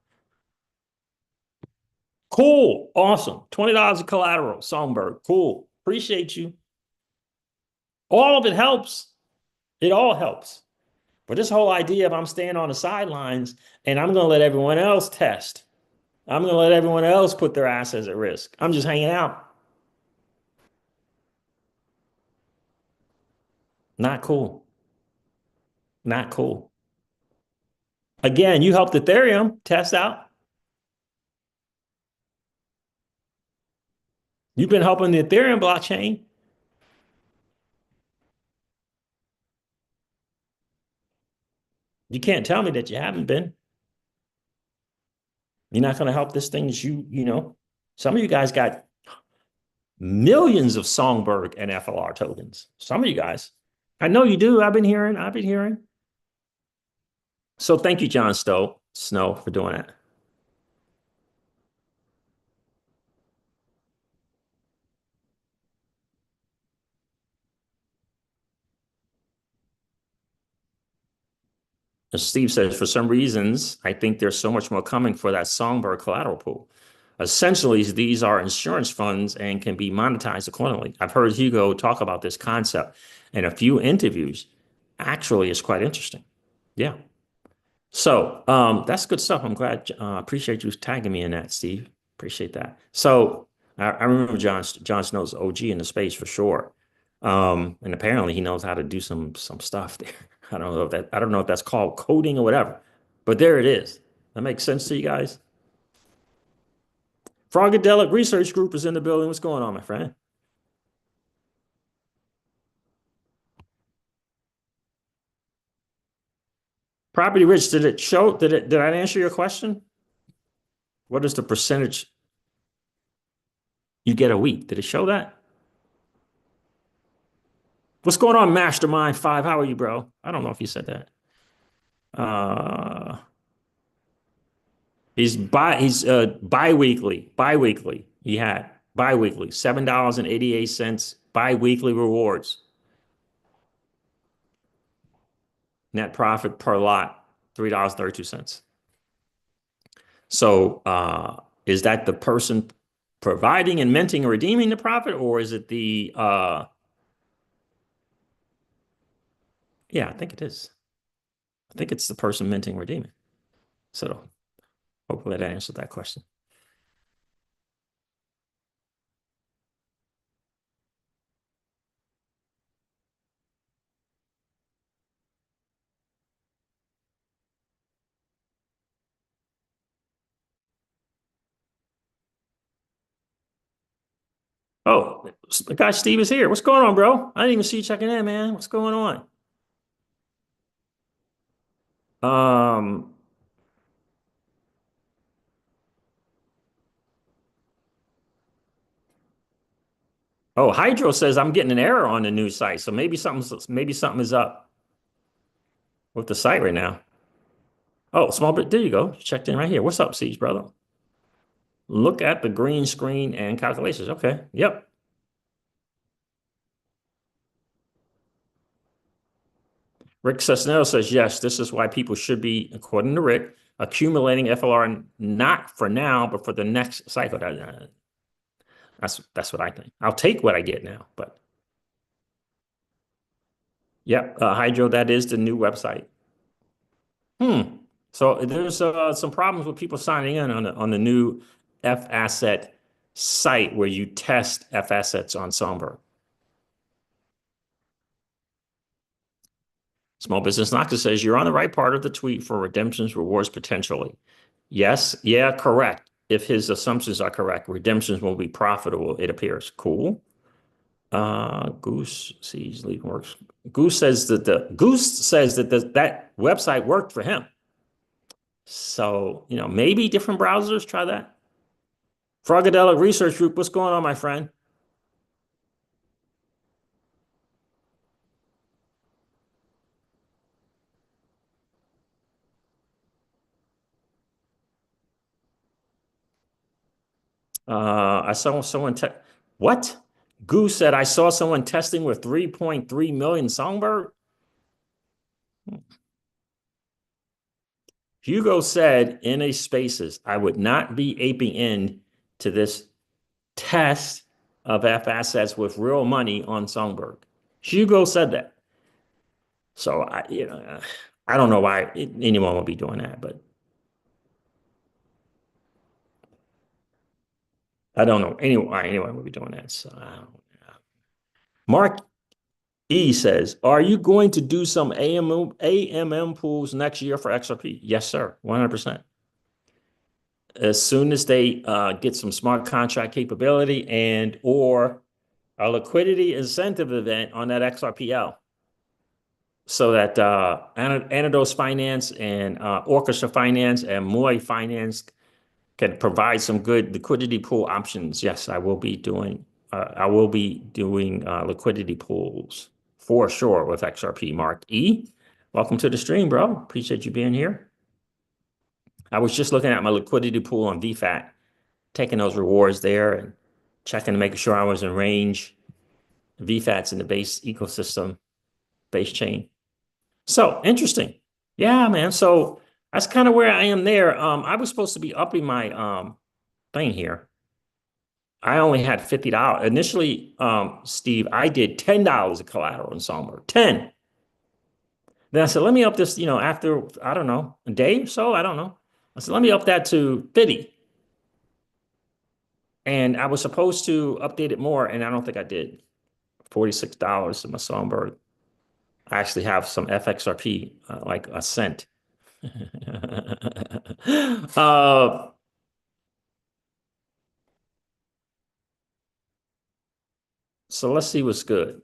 Cool. Awesome. $20 of collateral, Songbird. Cool. Appreciate you. All of it helps. It all helps. But this whole idea of I'm staying on the sidelines and I'm going to let everyone else test. I'm going to let everyone else put their assets at risk. I'm just hanging out. Not cool. Not cool. Again, you helped Ethereum test out. You've been helping the Ethereum blockchain. You can't tell me that you haven't been. You're not going to help this thing that some of you guys got millions of Songbird and FLR tokens. Some of you guys. I know you do. I've been hearing. So thank you, John Snow, for doing that. As Steve says, for some reasons, I think there's so much more coming for that Songbird collateral pool. Essentially, these are insurance funds and can be monetized accordingly. I've heard Hugo talk about this concept in a few interviews. Actually, it's quite interesting. Yeah. So that's good stuff. I'm glad. Appreciate you tagging me in that, Steve. Appreciate that. So I remember John Snow's OG in the space for sure. And apparently he knows how to do some stuff there. I don't know if that's called coding or whatever, but there it is. That makes sense to you guys? Frogadelic Research Group is in the building. What's going on, my friend? Property Rich, did it show? Did I answer your question? What is the percentage you get a week? Did it show that? What's going on, Mastermind 5? How are you, bro? I don't know if you said that. He's bi-weekly. Bi-weekly. He had bi-weekly. $7.88 bi-weekly rewards. Net profit per lot, $3.32. So is that the person providing and minting and redeeming the profit, or is it the yeah, I think it is. I think it's the person minting redeeming. So hopefully that answered that question. Oh, the guy Steve is here. What's going on, bro? I didn't even see you checking in, man. What's going on? Um, oh, Hydro says I'm getting an error on the new site. So maybe something is up with the site right now. Oh, small bit. There you go. Checked in right here. What's up, Siege, brother? Look at the green screen and calculations. Okay. Yep. Rick Cisnero says, yes, this is why people should be, according to Rick, accumulating FLR not for now, but for the next cycle. That's what I think. I'll take what I get now, but yeah, Hydro, that is the new website. So there's some problems with people signing in on the new FAsset site where you test FAssets on Songbird. Small Business Knoxer says you're on the right part of the tweet for redemptions, rewards potentially. Yes, yeah, correct. If his assumptions are correct, redemptions will be profitable, it appears. Cool. Goose sees legal works. Goose says that that website worked for him. So, maybe different browsers try that. Frogadelic Research Group, what's going on, my friend? I saw someone what? Goose said I saw someone testing with 3.3 million Songbird. Hugo said in a spaces, I would not be aping in to this test of FAssets with real money on Songbird. Hugo said that. So I don't know why anyone would be doing that, but I don't know why anyone would be doing that. So I don't know. Mark, E says, are you going to do some AMM pools next year for XRP? Yes, sir. 100%. As soon as they get some smart contract capability and or a liquidity incentive event on that XRPL, so that Anados Finance and Orchestra Finance and Moy Finance can provide some good liquidity pool options. Yes, I will be doing liquidity pools for sure with XRP. Mark E, welcome to the stream, bro. Appreciate you being here. I was just looking at my liquidity pool on VFAT, taking those rewards there and checking to make sure I was in range. VFAT's in the base ecosystem, base chain. So interesting. Yeah, man. So that's kind of where I am there. I was supposed to be upping my thing here. I only had $50. Initially, Steve, I did $10 of collateral in Songbird. 10. Then I said, let me up this, after, I don't know, a day or so, I don't know. I said, let me up that to 50. And I was supposed to update it more, and I don't think I did. $46 in my Songbird. I actually have some FXRP, like a cent. So let's see what's good.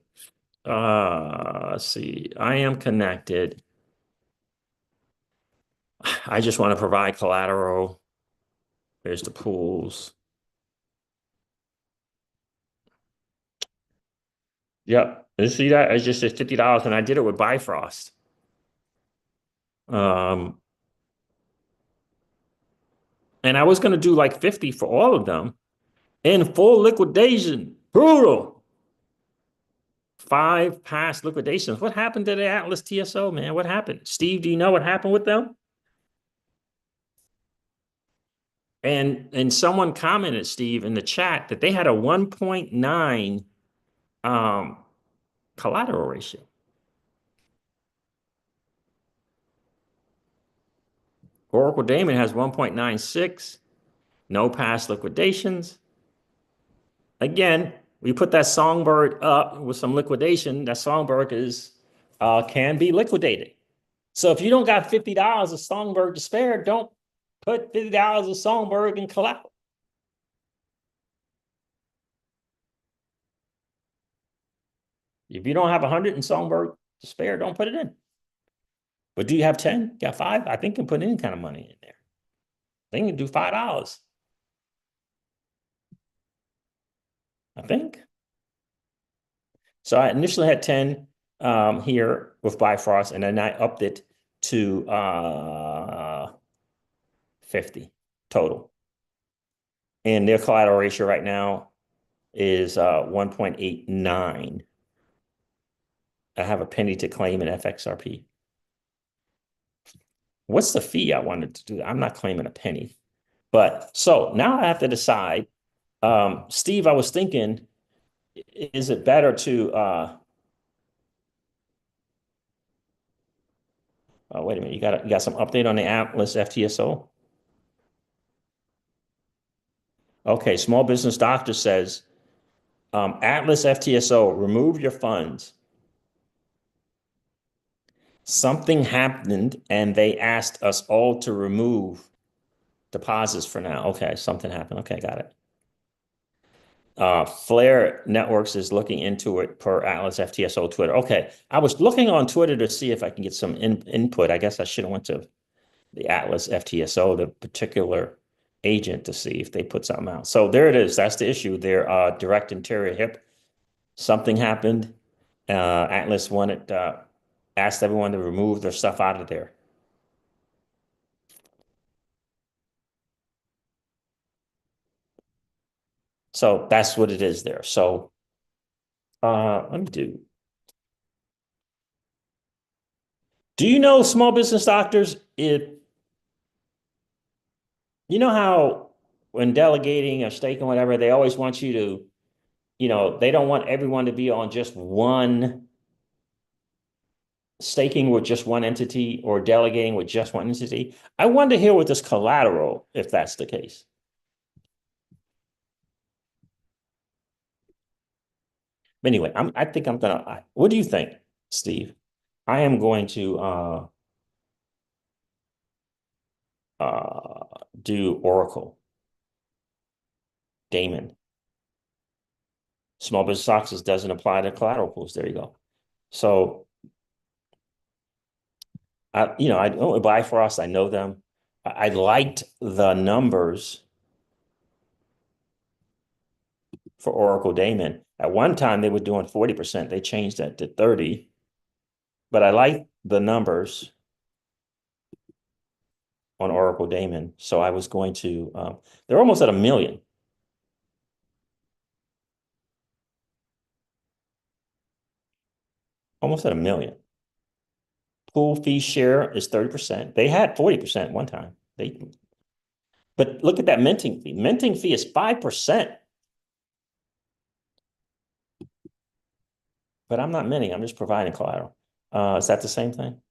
Let's see. I am connected. I just want to provide collateral. There's the pools. Yep. You see that? It's just $50, and I did it with Bifrost. And I was going to do like 50 for all of them in full liquidation. Brutal. 5 past liquidations. What happened to the Atlas TSO, man? What happened? Steve, do you know what happened with them? And someone commented, Steve, in the chat that they had a 1.9 collateral ratio. Oracle Daemon has 1.96, no past liquidations. Again, we put that Songbird up with some liquidation. That Songbird can be liquidated. So if you don't got $50 of Songbird to spare, don't put $50 of Songbird in collateral. If you don't have 100 in Songbird to spare, don't put it in. But do you have 10? Got 5? I think you can put any kind of money in there. They can do $5. I think. So I initially had 10 here with Bifrost, and then I upped it to 50 total. And their collateral ratio right now is 1.89. I have a penny to claim in FXRP. What's the fee I wanted to do? I'm not claiming a penny. But so now I have to decide. Steve, I was thinking, is it better to wait a minute, you got some update on the Atlas FTSO? Okay, Small Business Doctor says, Atlas FTSO, remove your funds. Something happened and they asked us all to remove deposits for now. Okay, something happened. Okay, got it. Flare Networks is looking into it per Atlas FTSO Twitter. Okay, I was looking on Twitter to see if I can get some input. I guess I should have went to the Atlas FTSO, the particular agent, to see if they put something out. So there it is. That's the issue. Their direct interior HIP. Something happened. Atlas asked everyone to remove their stuff out of there. So that's what it is there. So let me do. Do you know, Small Business Doctors, if you know how when delegating or staking, whatever, they always want you to, they don't want everyone to be on just one staking with just one entity or delegating with just one entity. I wonder here with this collateral, if that's the case. Anyway, I think I'm gonna, what do you think, Steve? I am going to do Oracle, Damon. Small business taxes doesn't apply to collateral pools. There you go. So I don't buy for us. I know them. I liked the numbers for Oracle Damon. At one time, they were doing 40%. They changed that to 30. But I like the numbers on Oracle Damon. So I was going to, they're almost at 1 million. Almost at 1 million. Pool fee share is 30%. They had 40% one time. But look at that minting fee. Minting fee is 5%. But I'm not minting. I'm just providing collateral. Is that the same thing?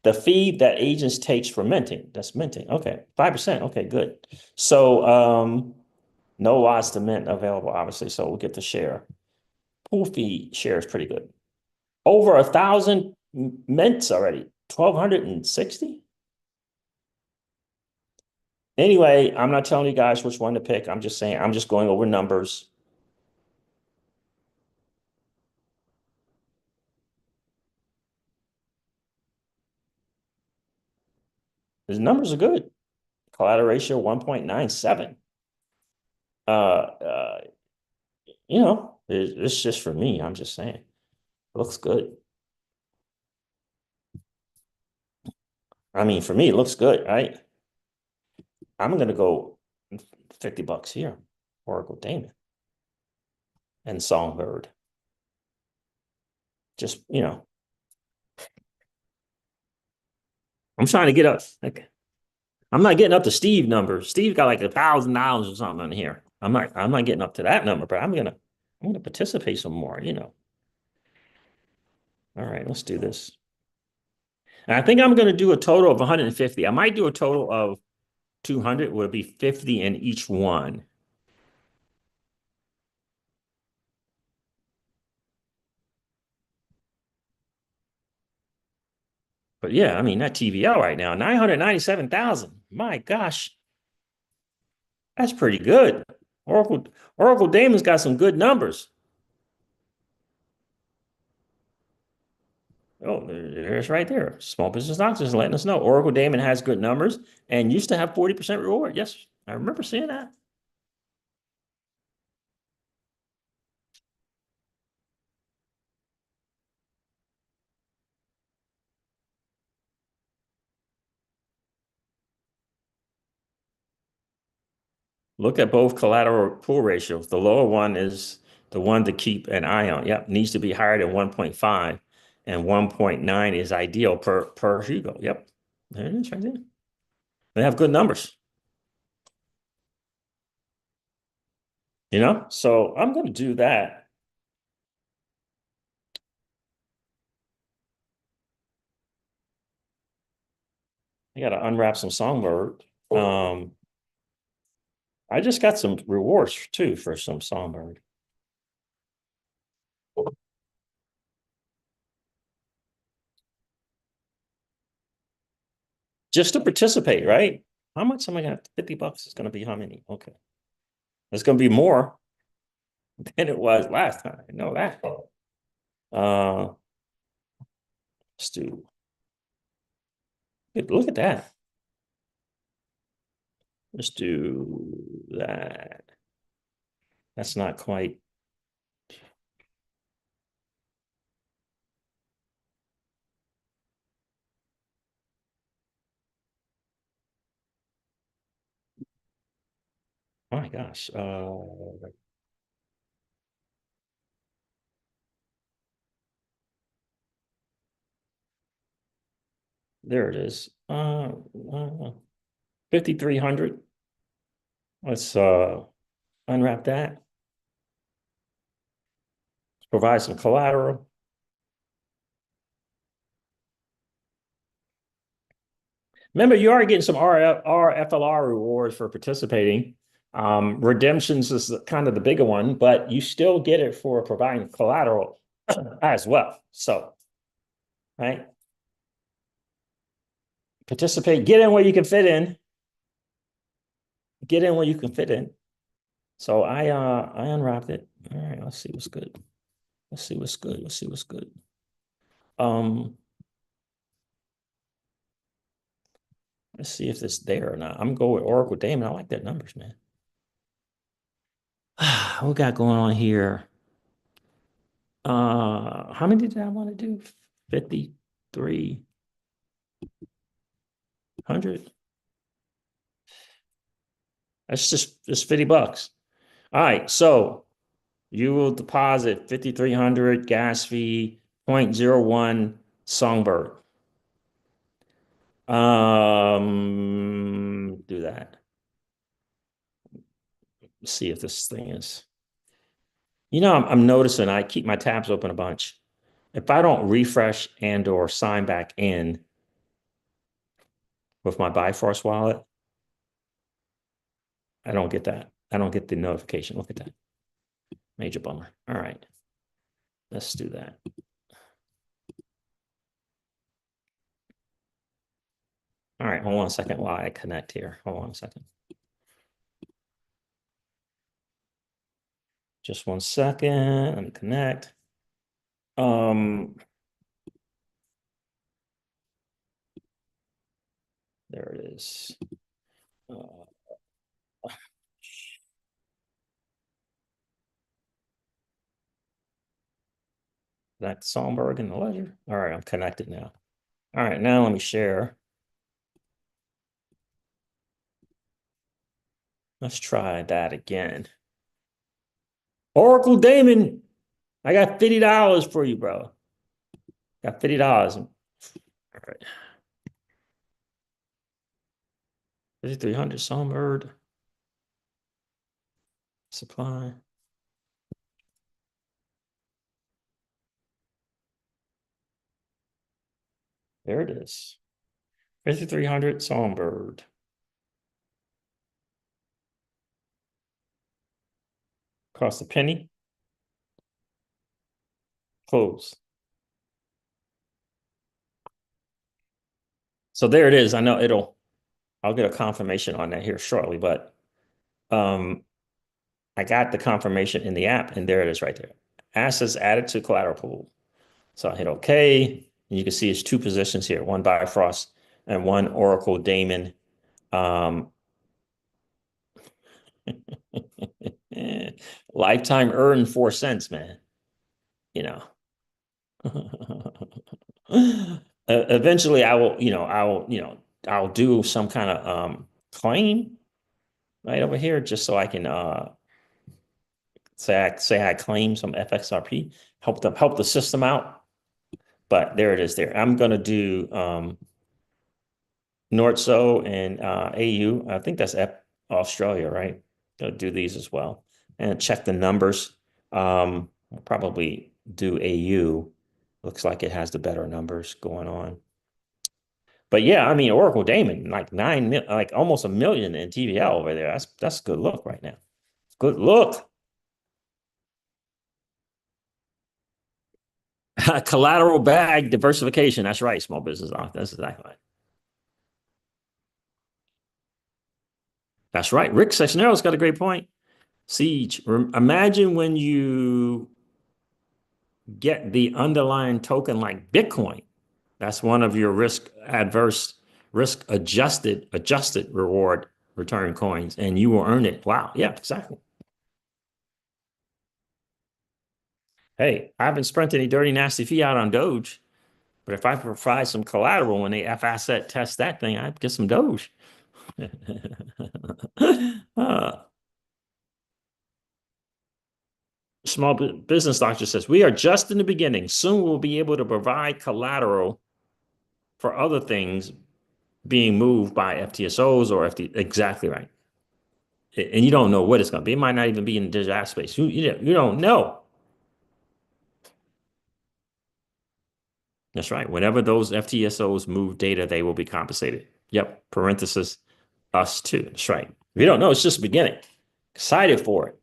The fee that agents takes for minting, that's minting. Okay, 5%. Okay, good. So no lots to mint available, obviously. So we'll get the share. Pool fee share is pretty good. Over 1,000 mints already. 1,260. Anyway, I'm not telling you guys which one to pick. I'm just saying, I'm just going over numbers. His numbers are good. Collateral ratio 1.97. It's just for me. I'm just saying. It looks good. I mean, for me, it looks good, right? I'm gonna go $50 here. Oracle Damon and Songbird. Just, I'm trying to get up. I'm not getting up to Steve numbers. Steve got like $1,000 or something on here. I'm not getting up to that number, but I'm gonna participate some more, All right, let's do this. And I think I'm gonna do a total of 150. I might do a total of 200, would be 50 in each one. But yeah, I mean, that TVL right now, 997,000. My gosh, that's pretty good. Oracle Damon's got some good numbers. Oh, there's right there. Small business stocks is letting us know. Oracle Damon has good numbers and used to have 40% reward. Yes, I remember seeing that. Look at both collateral pool ratios. The lower one is the one to keep an eye on. Yep, needs to be higher than 1.5, and 1.9 is ideal per Hugo. Yep, there it is right there. They have good numbers. So I'm going to do that. I got to unwrap some Songbird. I just got some rewards too for some Songbird. Just to participate, right? How much am I gonna $50 is gonna be how many? Okay. It's gonna be more than it was last time. I know that. Let's do look at that. Let's do that. That's not quite. Oh my gosh. There it is. 5,300. Let's unwrap that. Provide some collateral. Remember, you are getting some RFLR rewards for participating. Redemptions is kind of the bigger one, but you still get it for providing collateral as well. So, right? Participate, get in where you can fit in. Get in where you can fit in. So I unwrapped it. All right, let's see what's good. Let's see what's good. Let's see what's good. Let's see if it's there or not. I'm going with Oracle Damon. I like that numbers, man. What we got going on here? How many did I want to do? 5,300. That's just $50. All right, so you will deposit 5,300 gas fee, 0.01 Songbird. Do that. Let's see if this thing is. I'm noticing I keep my tabs open a bunch. If I don't refresh and or sign back in with my Bifrost wallet, I don't get that. I don't get the notification. Look at that. Major bummer. All right. Let's do that. All right. Hold on a second while I connect here. Hold on a second. Just 1 second. Let me connect. There it is. Connect Songbird in the ledger. All right, I'm connected now. All right, now let me share. Let's try that again. Oracle Damon, I got $50 for you, bro. Got $50. All right. 5,300 Songbird. Supply. There it is. 5,300 Songbird. Cost a penny. Close. So there it is. I know I'll get a confirmation on that here shortly, but I got the confirmation in the app, and there it is right there. Assets added to collateral pool. So I hit OK. And you can see it's 2 positions here, one Bifrost and one Oracle Damon. Lifetime earned 4 cents, man. Eventually I'll do some kind of claim right over here just so I can say I claim some FXRP, help the system out. But there it is there. I'm gonna do Nordso and AU. I think that's Australia, right? Gonna do these as well and check the numbers. I'll probably do AU. Looks like it has the better numbers going on. But yeah, I mean Oracle Damon, like like almost 1 million in TVL over there. That's a good look right now. Good look. Collateral bag diversification. That's right, small business. That's exactly right. That's right. Rick Sexnero's got a great point. Siege, imagine when you get the underlying token like Bitcoin. That's one of your risk adjusted reward return coins, and you will earn it. Wow. Yeah, exactly. Hey, I haven't spent any dirty, nasty fiat on Doge, but if I provide some collateral when they FAsset test that thing, I'd get some Doge. Small business doctor says, we are just in the beginning. Soon we'll be able to provide collateral for other things being moved by FTSOs or FT. Exactly right. And you don't know what it's going to be. It might not even be in the digital asset space. You don't know. That's right. Whenever those FTSOs move data, they will be compensated. Yep. Parenthesis, us too. That's right. We don't know. It's just beginning. Excited for it.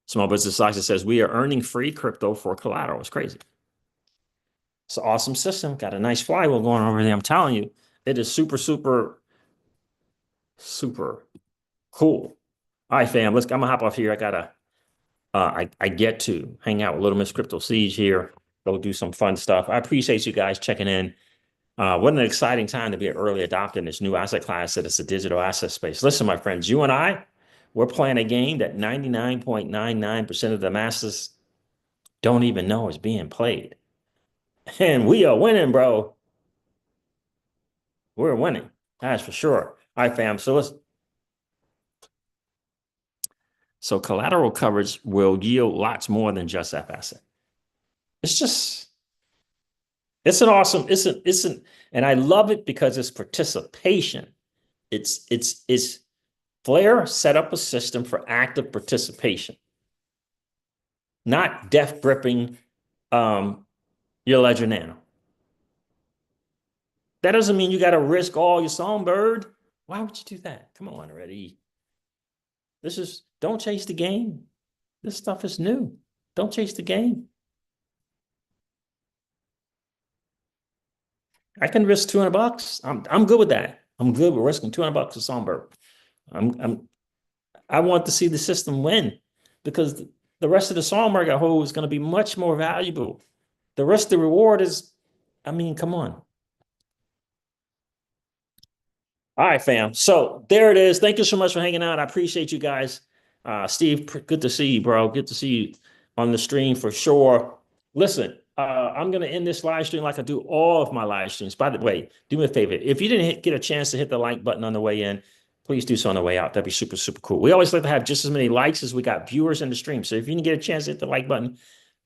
Small Business License says we are earning free crypto for collateral. It's crazy. It's an awesome system. Got a nice flywheel going over there. I'm telling you, it is super, super, super cool. All right, fam. I'm gonna hop off here. I get to hang out with Little Miss CryptoCeej here. Go do some fun stuff. I appreciate you guys checking in. What an exciting time to be an early adopter in this new asset class that is the digital asset space. Listen, my friends, you and we're playing a game that 99.99% of the masses don't even know is being played. And we are winning, bro. We're winning. That's for sure. All right, fam. So collateral coverage will yield lots more than just FAsset. It's an awesome, and I love it because it's participation. It's Flare set up a system for active participation, not death gripping your Ledger Nano. That doesn't mean you got to risk all your Songbird. Why would you do that? Come on already. Don't chase the game. This stuff is new. Don't chase the game. I can risk $200. I'm good with that. I'm good with risking $200 of Songbird. I want to see the system win because the rest of the Songbird I hold is going to be much more valuable. The rest of the reward is, I mean, come on. All right, fam. So there it is. Thank you so much for hanging out. I appreciate you guys. Steve, good to see you, bro. Good to see you on the stream for sure. Listen, I'm going to end this live stream like I do all of my live streams. By the way, do me a favor. If you didn't get a chance to hit the like button on the way in, please do so on the way out. That'd be super, super cool. We always like to have just as many likes as we got viewers in the stream. So if you didn't get a chance to hit the like button,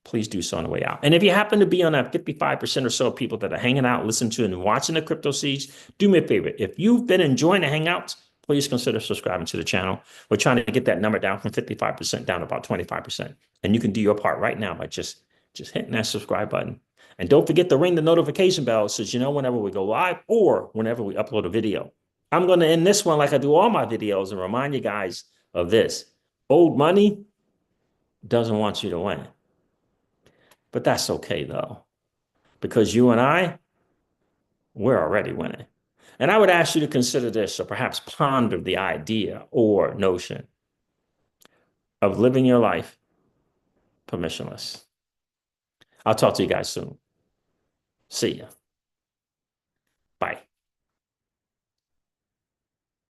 please do so on the way out. And if you happen to be on that 55% or so of people that are hanging out, listening to and watching the CryptoCeej, do me a favor. If you've been enjoying the Hangouts, please consider subscribing to the channel. We're trying to get that number down from 55% down to about 25%. And you can do your part right now by just hitting that subscribe button. And don't forget to ring the notification bell so you know whenever we go live or whenever we upload a video. I'm going to end this one like I do all my videos and remind you guys of this. Old money doesn't want you to win. But that's okay, though, because you and we're already winning. And I would ask you to consider this or perhaps ponder the idea or notion of living your life permissionless. I'll talk to you guys soon. See ya. Bye.